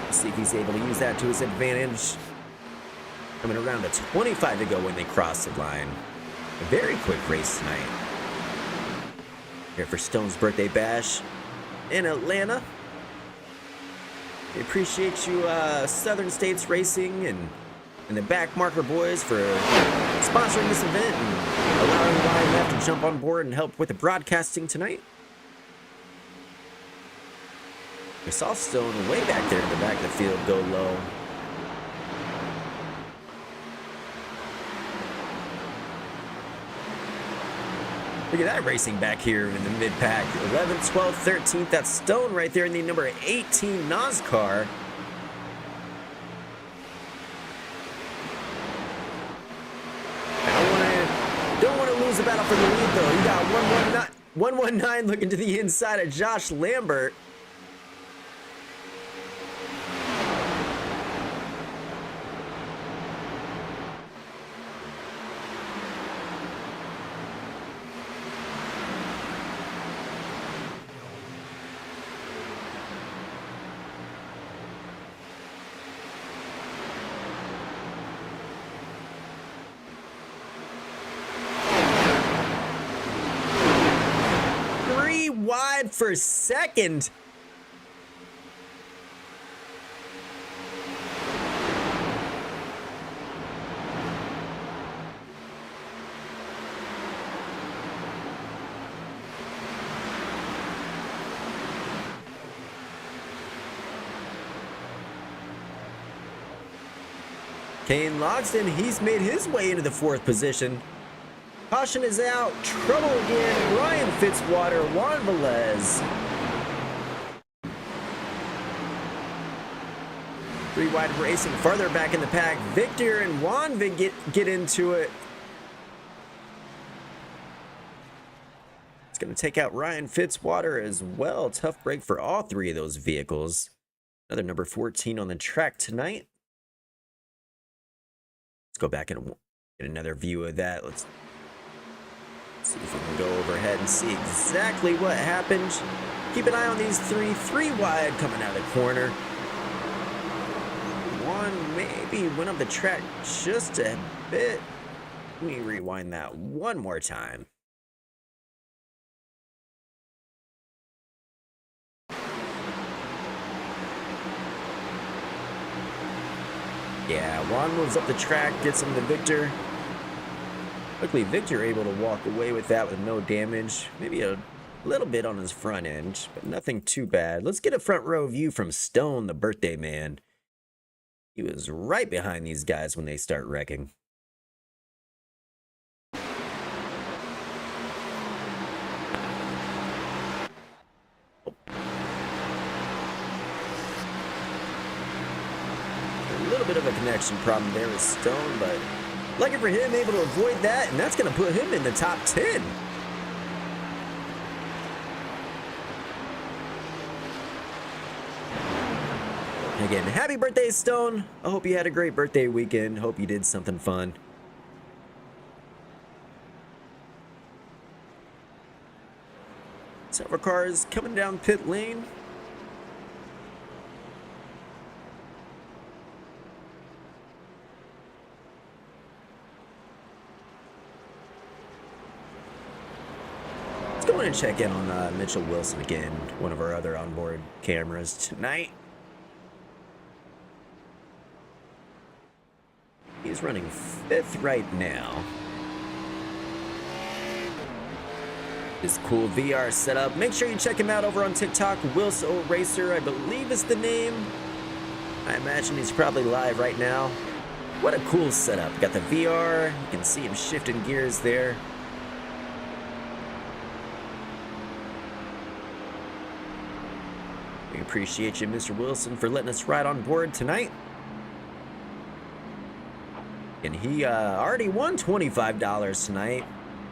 Let's see if he's able to use that to his advantage. Coming around to 25 to go when they cross the line. A very quick race tonight. Here for Stone's birthday bash in Atlanta. We appreciate you, Southern States Racing and the Backmarker boys for sponsoring this event and allowing YMF to jump on board and help with the broadcasting tonight. We saw Stone way back there in the back of the field go low. Look at that racing back here in the mid-pack. 11th, 12th, 13th. That's Stone right there in the number 18 Nas car. Don't want to lose the battle for the lead, though. You got 119 looking to the inside of Josh Lambert. Wide for second. Kane Logsdon, he's made his way into the 4th position. Caution is out. Trouble again. Ryan Fitzwater, Juan Velez. 3 wide racing farther back in the pack. Victor and Juan get into it. It's going to take out Ryan Fitzwater as well. Tough break for all 3 of those vehicles. Another number 14 on the track tonight. Let's go back and get another view of that. Let's see if we can go overhead and see exactly what happened. Keep an eye on these 3 wide coming out of the corner. One maybe went up the track just a bit. Let me rewind that one more time. Yeah, Juan moves up the track, gets him to Victor. Luckily, Victor able to walk away with that with no damage. Maybe a A little bit on his front end, but nothing too bad. Let's get a front row view from Stone, the birthday man. He was right behind these guys when they start wrecking. A little bit of a connection problem there with Stone, but lucky for him, able to avoid that, and that's going to put him in the top 10. Again, happy birthday, Stone. I hope you had a great birthday weekend. Hope you did something fun. Several cars coming down pit lane. Let's go in and check in on Mitchell Wilson again, one of our other onboard cameras tonight. He's running 5th right now. His cool VR setup. Make sure you check him out over on TikTok. Wilson Racer, I believe is the name. I imagine he's probably live right now. What a cool setup. Got the VR. You can see him shifting gears there. We appreciate you, Mr. Wilson, for letting us ride on board tonight. And he already won $25 tonight.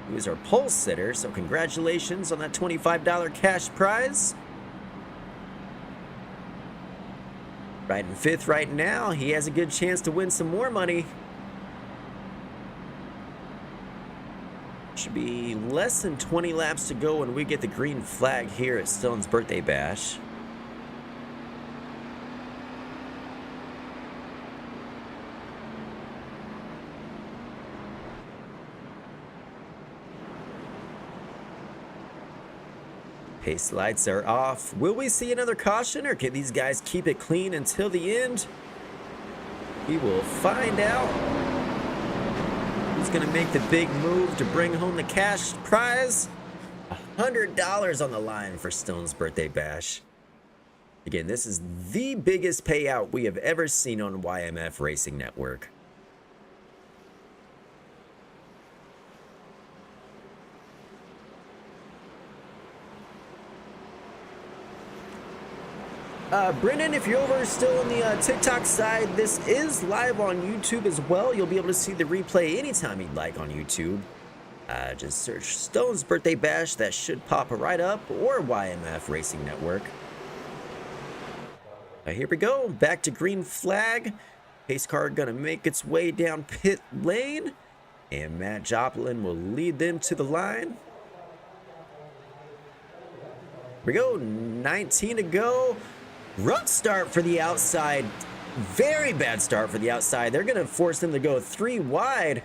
He was our pole sitter, so congratulations on that $25 cash prize. Riding 5th right now. He has a good chance to win some more money. Should be less than 20 laps to go when we get the green flag here at Stone's Birthday Bash. Pace lights are off. Will we see another caution, or can these guys keep it clean until the end? We will find out. Who's going to make the big move to bring home the cash prize? $100 on the line for Stone's Birthday Bash. Again, this is the biggest payout we have ever seen on YMF Racing Network. Brendan, if you're over still on the TikTok side, this is live on YouTube as well. You'll be able to see the replay anytime you'd like on YouTube. Just search Stone's Birthday Bash. That should pop right up, or YMF Racing Network. Here we go. Back to green flag. Pace car gonna make its way down pit lane, and Matt Joplin will lead them to the line. Here we go. 19 to go. Rough start for the outside. Very bad start for the outside. They're going to force them to go 3 wide.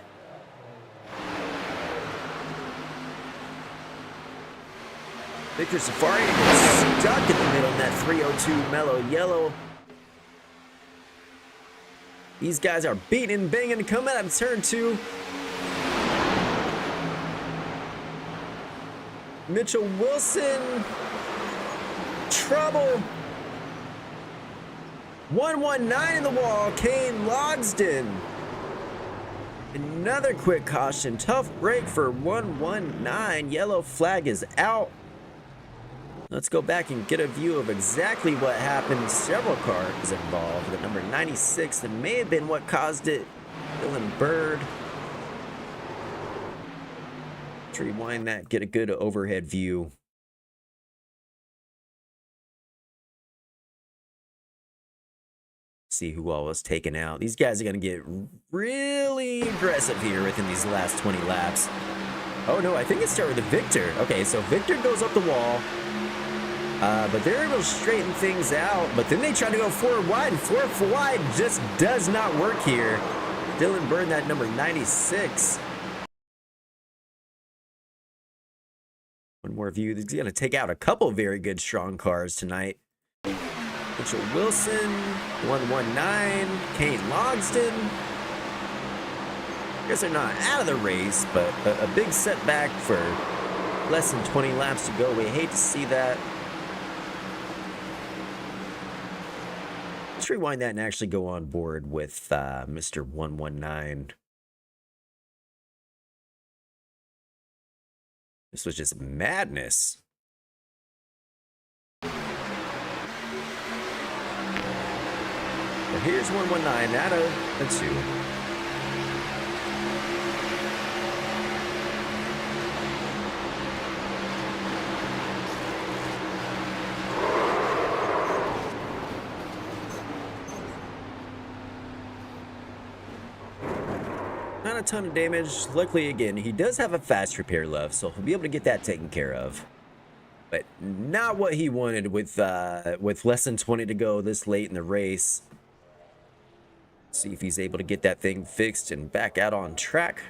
Victor Safari gets stuck in the middle in that 302 mellow yellow. These guys are beating and banging, coming out of turn 2. Mitchell Wilson. Trouble. 119 in the wall, Kane Logsden. Another quick caution, tough break for 119. Yellow flag is out. Let's go back and get a view of exactly what happened. Several cars involved. The number 96, that may have been what caused it. Dylan Bird. Let's rewind that, get a good overhead view. See who all was taken out. These guys are going to get really aggressive here within these last 20 laps. Oh no, I think it started with Victor. Okay, so Victor goes up the wall. But they're able to straighten things out. But then they try to go 4 wide, and 4 wide just does not work here. Dylan Bird, that number 96. One more view. He's going to take out a couple very good, strong cars tonight. Mitchell Wilson, 119, Kane Logsden. I guess they're not out of the race, but a big setback for Less than 20 laps to go. We hate to see that. Let's rewind that and actually go on board with Mr. 119. This was just madness. But here's 119 out of the 2. Not a ton of damage. Luckily, again, he does have a fast repair left, so he'll be able to get that taken care of. But not what he wanted with less than 20 to go this late in the race. See if he's able to get that thing fixed and back out on track.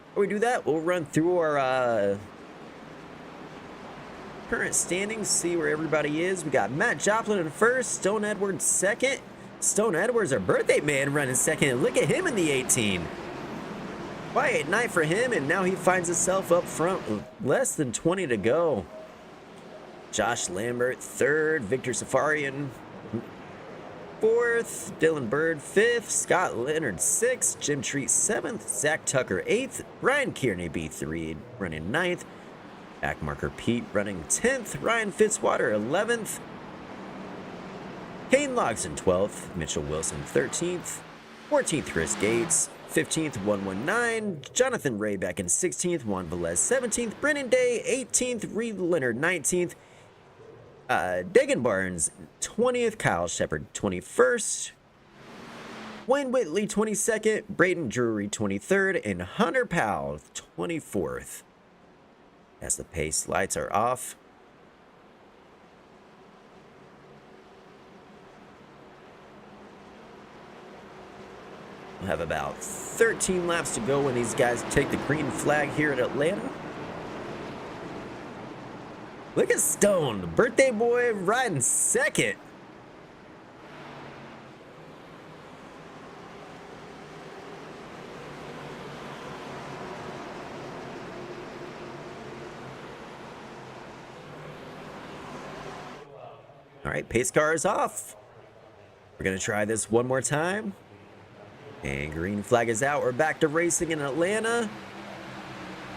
Before we do that, we'll run through our current standings, see where everybody is. We got Matt Joplin in first, Stone Edwards second. Stone Edwards, our birthday man, running second. And look at him in the 18. Quiet night for him, and now he finds himself up front with less than 20 to go. Josh Lambert third, Victor Safarian fourth, Dylan Bird fifth, Scott Leonard sixth, Jim Treat seventh, Zach Tucker eighth, Ryan Kearney B3 running ninth, Backmarker Pete running 10th, Ryan Fitzwater 11th, Kane Logson 12th, Mitchell Wilson 13th, 14th Chris Gates, 15th 119, Jonathan Ray back in 16th, Juan Velez 17th, Brennan Day 18th, Reed Leonard 19th, Dagan Barnes 20th, Kyle Shepard 21st, Wayne Whitley 22nd, Braden Drury 23rd, and Hunter Powell 24th. As the pace lights are off. We'll have about 13 laps to go when these guys take the green flag here at Atlanta. Look at Stone, the birthday boy, riding second. All right, pace car is off. We're going to try this one more time. And green flag is out. We're back to racing in Atlanta.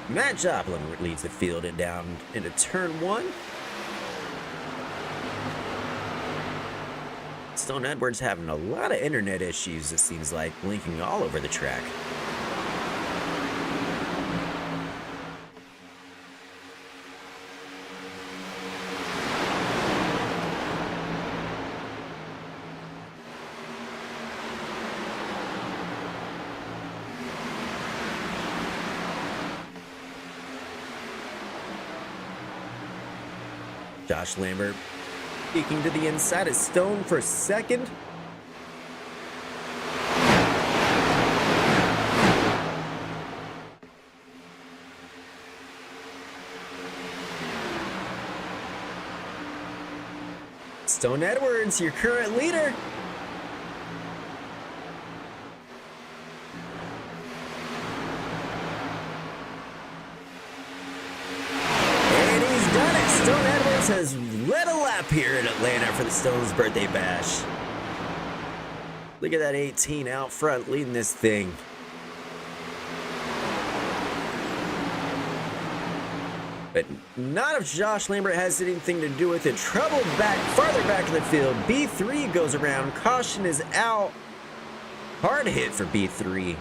Matt Joplin leads the field and down into turn 1. Stone Edwards having a lot of internet issues, it seems like, blinking all over the track. Josh Lambert peeking to the inside of Stone for second. Stone Edwards, your current leader. Has led a lap here in Atlanta for the Stones birthday bash. Look at that 18 out front leading this thing. But not if Josh Lambert has anything to do with it. Trouble back, farther back in the field. B3 goes around. Caution is out. Hard hit for B3.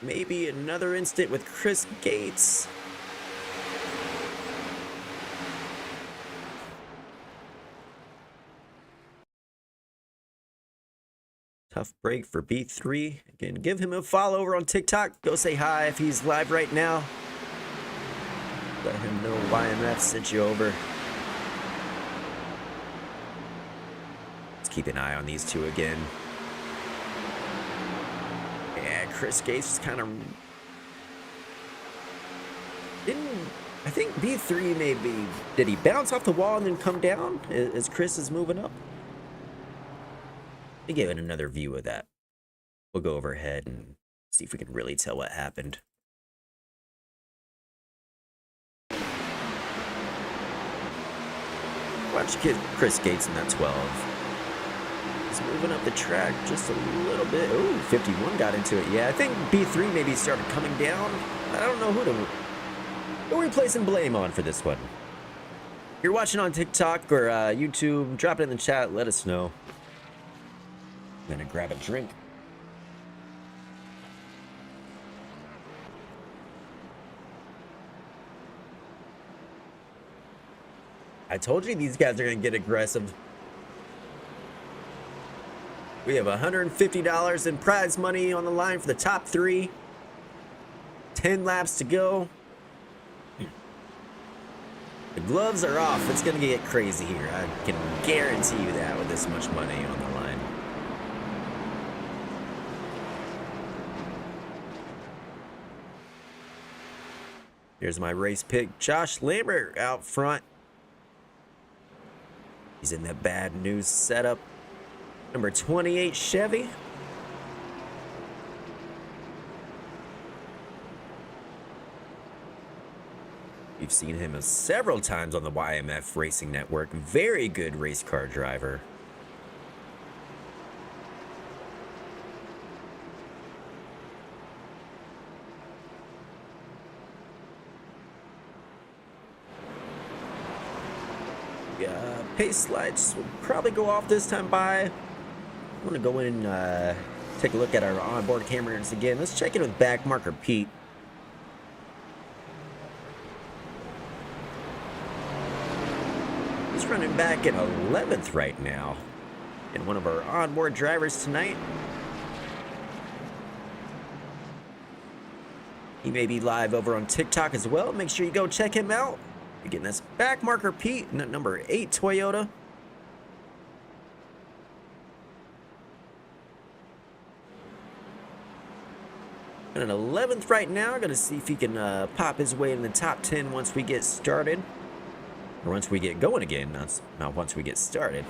Maybe another instant with Chris Gates. Tough break for B3. Again, give him a follow over on TikTok. Go say hi if he's live right now. Let him know YMF sent you over. Let's keep an eye on these two again. Yeah, Chris Gates is kind of... I think B3 maybe... Did he bounce off the wall and then come down as Chris is moving up? Let me give it another view of that. We'll go overhead and see if we can really tell what happened. Watch Chris Gates in that 12. He's moving up the track just a little bit. Ooh, 51 got into it. Yeah, I think B3 maybe started coming down. I don't know who are we placing blame on for this one. If you're watching on TikTok or YouTube, drop it in the chat. Let us know. I'm gonna grab a drink. I told you these guys are gonna get aggressive. We have $150 in prize money on the line for the top 3. 10 laps to go. The gloves are off. It's gonna get crazy here. I can guarantee you that with this much money on the line. Here's my race pick, Josh Lambert out front. He's in that bad news setup. Number 28 Chevy. We've seen him several times on the YMF Racing Network. Very good race car driver. Pace lights will probably go off this time by. I want to go in and take a look at our onboard cameras again. Let's check in with Backmarker Pete. He's running back in 11th right now. And one of our onboard drivers tonight. He may be live over on TikTok as well. Make sure you go check him out. Again, that's Backmarker Pete, number 8 Toyota. And an 11th right now. Gonna see if he can pop his way in the top 10 once we get started. Or once we get going again, not once we get started.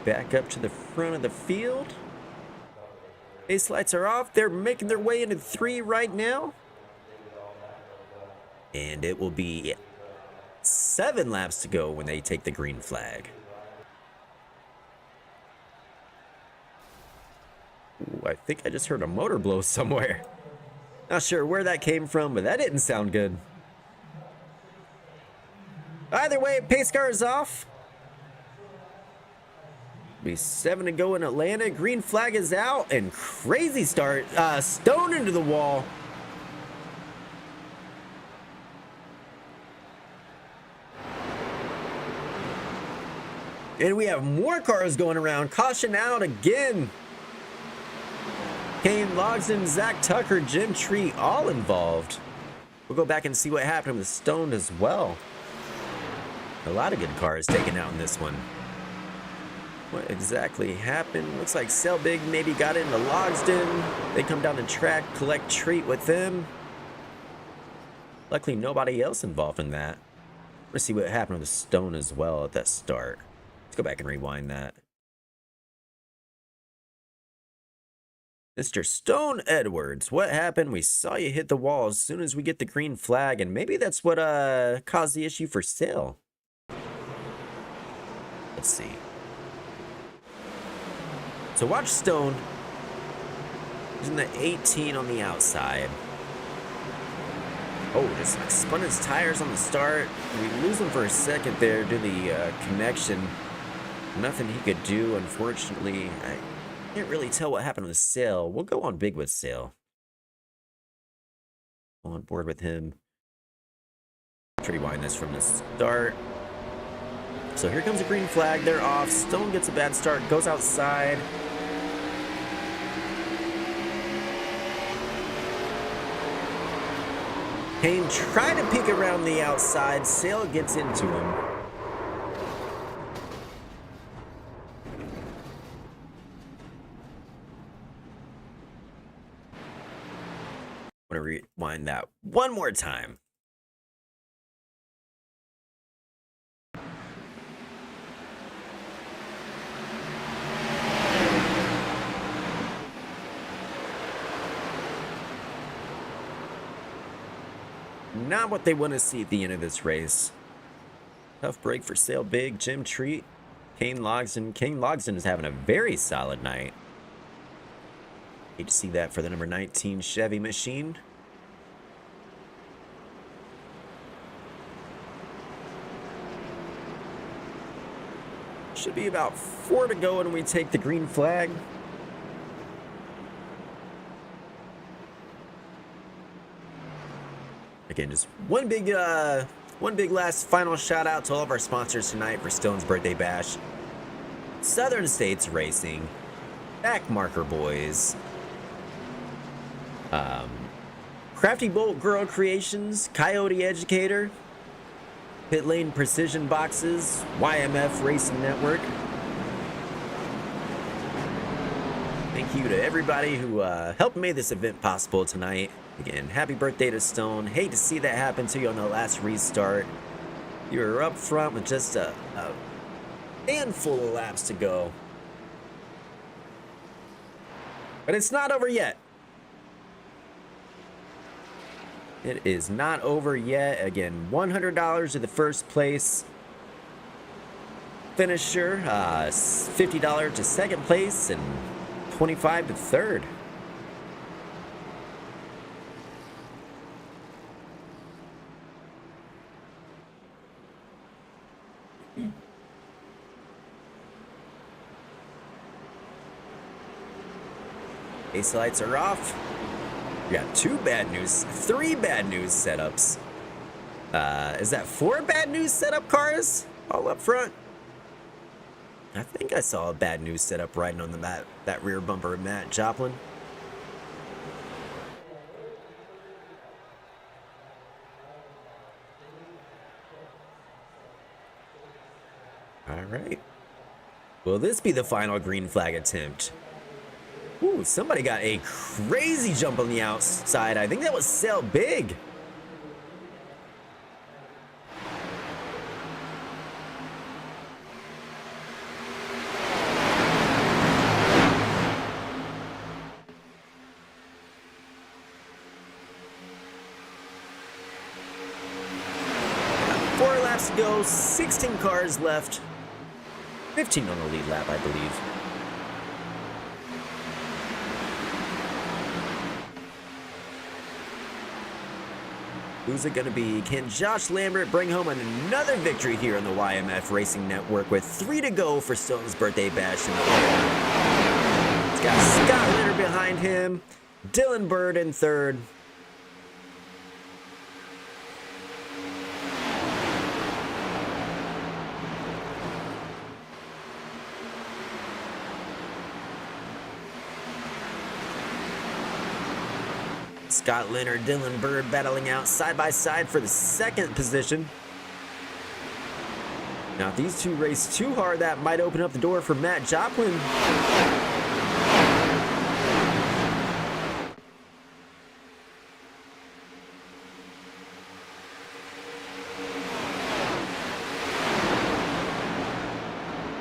Back up to the front of the field. Base lights are off. They're making their way into 3 right now. And it will be 7 laps to go when they take the green flag. Ooh, I think I just heard a motor blow somewhere. Not sure where that came from, but that didn't sound good. Either way, pace car is off. Be 7 to go in Atlanta. Green flag is out and crazy start. Stone into the wall. And we have more cars going around. Caution out again. Kane Logsdon, Zach Tucker, Gentry, all involved. We'll go back and see what happened with Stone as well. A lot of good cars taken out in this one. What exactly happened? Looks like Selbig maybe got into Logsdon. They come down the track, collect treat with them. Luckily, nobody else involved in that. Let's see what happened with Stone as well at that start. Let's go back and rewind that. Mr. Stone Edwards, what happened? We saw you hit the wall as soon as we get the green flag, and maybe that's what caused the issue for Sale. Let's see. So watch Stone. He's in the 18 on the outside. Oh, just like spun his tires on the start. We lose him for a second there due to the connection. Nothing he could do, unfortunately. I can't really tell what happened with Sale. We'll go on big with Sale. On board with him. Let's rewind this from the start. So here comes a green flag. They're off. Stone gets a bad start. Goes outside. Kane tried to peek around the outside. Sale gets into him. I'm going to rewind that one more time. Not what they want to see at the end of this race. Tough break for Sail Big, Jim Treat, Kane Logsdon. Kane Logsdon is having a very solid night. Hate to see that for the number 19 Chevy machine. Should be about 4 to go when we take the green flag. Again, just one big last final shout out to all of our sponsors tonight for Stone's Birthday Bash. Southern States Racing, Backmarker Boys, Crafty Bolt Girl Creations, Coyote Educator, Pit Lane Precision Boxes, YMF Racing Network. Thank you to everybody who helped make this event possible tonight. Again, happy birthday to Stone. Hate to see that happen to you on the last restart. You were up front with just a handful of laps to go. But it's not over yet. It is not over yet. Again, $100 to the first place finisher, $50 to second place, and $25 to third. Ace lights are off. We got three bad news setups. Is that 4 bad news setup cars all up front? I think I saw a bad news setup riding on that rear bumper of Matt Joplin. All right. Will this be the final green flag attempt? Ooh, somebody got a crazy jump on the outside. I think that was Sail Big. Got 4 laps to go, 16 cars left. 15 on the lead lap, I believe. Who's it going to be? Can Josh Lambert bring home another victory here on the YMF Racing Network with 3 to go for Stone's Birthday Bash in the lead? It's got Scott Litter behind him, Dylan Bird in third. Scott Leonard, Dylan Bird battling out side by side for the second position. Now, if these two race too hard, that might open up the door for Matt Joplin.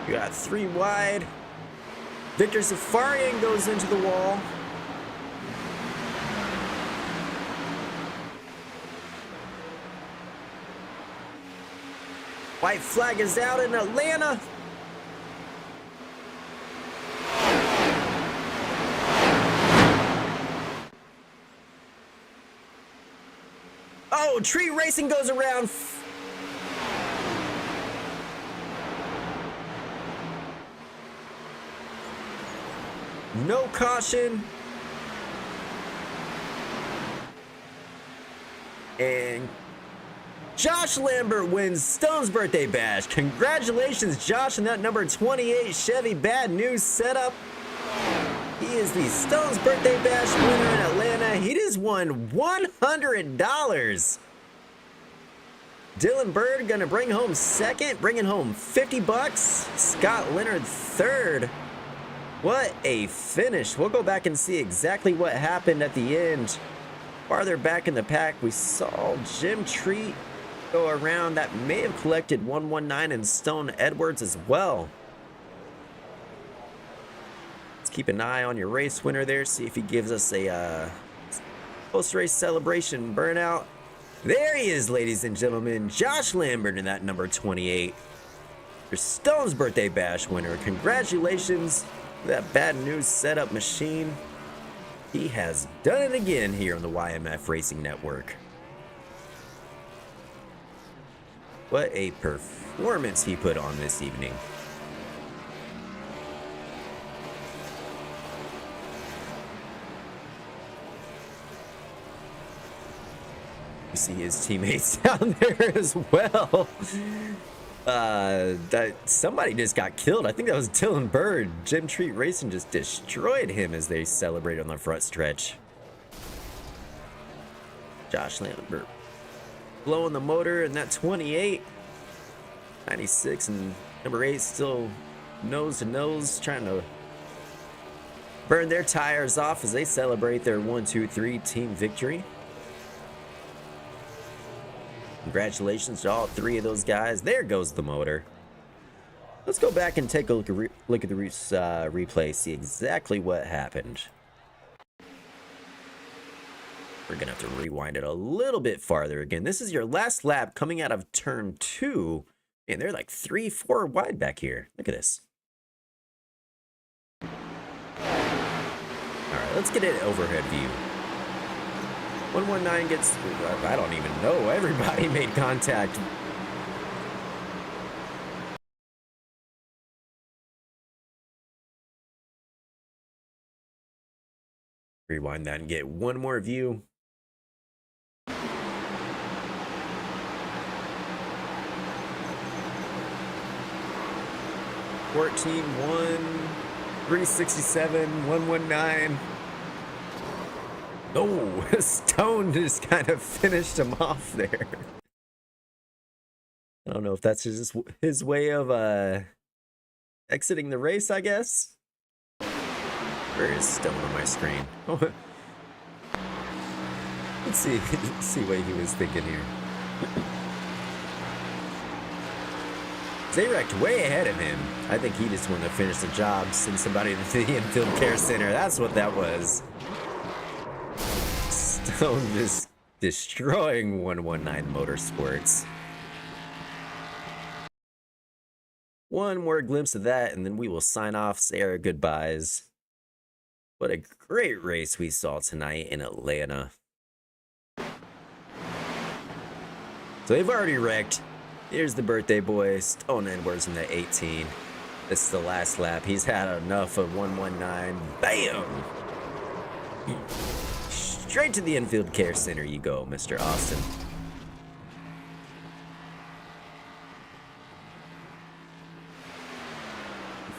You got 3 wide. Victor Safarian goes into the wall. White flag is out in Atlanta. Oh, Tree Racing goes around. No caution. And Josh Lambert wins Stone's Birthday Bash. Congratulations, Josh, on that number 28 Chevy Bad News setup. He is the Stone's Birthday Bash winner in Atlanta. He just won $100. Dylan Bird gonna bring home second, bringing home $50. Scott Leonard third. What a finish. We'll go back and see exactly what happened at the end. Farther back in the pack, we saw Jim Treat go around. That may have collected 119 and Stone Edwards as well. Let's keep an eye on your race winner there. See if he gives us a post-race celebration burnout. There he is, ladies and gentlemen. Josh Lambert in that number 28. Your Stone's Birthday Bash winner. Congratulations to that bad news setup machine. He has done it again here on the YMF Racing Network. What a performance he put on this evening. You see his teammates down there as well. Somebody just got killed. I think that was Dylan Bird. Jim Treat Racing just destroyed him as they celebrate on the front stretch. Josh Lambert blowing the motor in that 28. 96 and number 8 still nose to nose, trying to burn their tires off as they celebrate their 1-2-3 team victory. Congratulations to all 3 of those guys. There goes the motor. Let's go back and take a look at the replay, see exactly what happened. We're going to have to rewind it a little bit farther again. This is your last lap coming out of turn 2. And they're like 3-4 wide back here. Look at this. All right, let's get an overhead view. 119 gets, I don't even know, everybody made contact. Rewind that and get one more view. $14-1, 367, 119. Oh, Stone just kind of finished him off there. I don't know if that's just his way of exiting the race, I guess. Where is Stone on my screen? Let's see what he was thinking here. They wrecked way ahead of him. I think he just wanted to finish the job, send somebody to the infield care center. That's what that was. Stone just destroying 119 Motorsports. One more glimpse of that, and then we will sign off, say our goodbyes. What a great race we saw tonight in Atlanta. So they've already wrecked. Here's the birthday boy, Stone Edwards in the 18. This is the last lap. He's had enough of 119. Bam! Straight to the infield care center you go, Mr. Austin.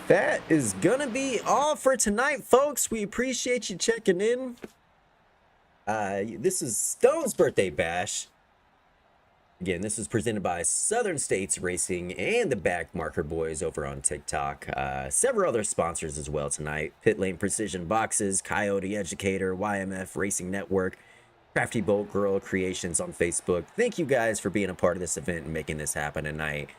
That is gonna be all for tonight, folks. We appreciate you checking in. This is Stone's Birthday Bash. Again, this is presented by Southern States Racing and the Backmarker boys over on TikTok. Several other sponsors as well tonight. Pit Lane Precision Boxes, Coyote Educator, YMF Racing Network, Crafty Bolt Girl Creations on Facebook. Thank you guys for being a part of this event and making this happen tonight.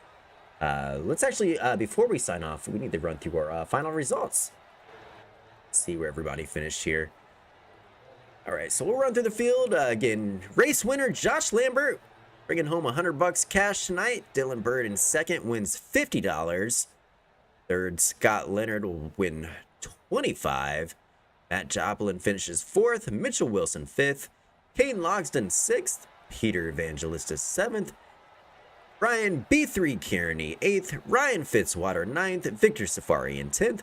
Let's actually, before we sign off, we need to run through our final results. See where everybody finished here. All right, so we'll run through the field. Again, race winner Josh Lambert, bringing home $100 cash tonight. Dylan Bird in second wins $50. Third, Scott Leonard will win $25. Matt Joplin finishes fourth. Mitchell Wilson fifth. Kane Logsdon sixth. Peter Evangelista seventh. Ryan B3 Kearney eighth. Ryan Fitzwater ninth. Victor Safari in 10th.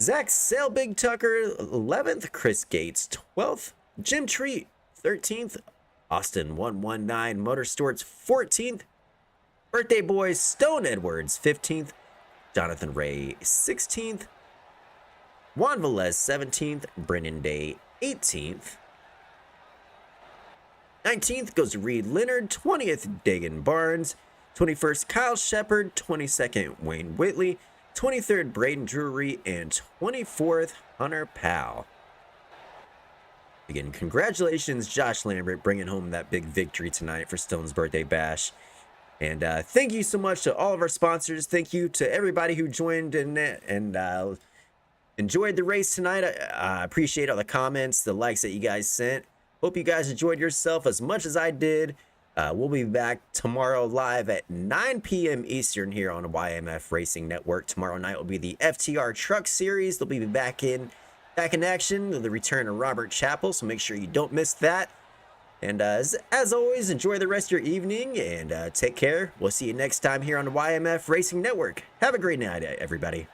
Zach Sailbig Tucker 11th. Chris Gates 12th. Jim Treat 13th. Austin 119 Motorsports 14th. Birthday boy Stone Edwards 15th. Jonathan Ray 16th. Juan Velez 17th. Brendan Day 18th. 19th goes to Reed Leonard. 20th Dagan Barnes. 21st Kyle Shepard. 22nd Wayne Whitley. 23rd Braden Drury. And 24th Hunter Powell. Again, congratulations, Josh Lambert, bringing home that big victory tonight for Stone's birthday bash. And thank you so much to all of our sponsors. Thank you to everybody who joined and enjoyed the race tonight. I appreciate all the comments, the likes that you guys sent. Hope you guys enjoyed yourself as much as I did. We'll be back tomorrow live at 9 p.m. Eastern here on YMF Racing Network. Tomorrow night will be the FTR Truck Series. They'll be back in action. The return of Robert Chappell, so make sure you don't miss that. And as always, enjoy the rest of your evening and take care. We'll see you next time here on the YMF Racing Network. Have a great night, everybody.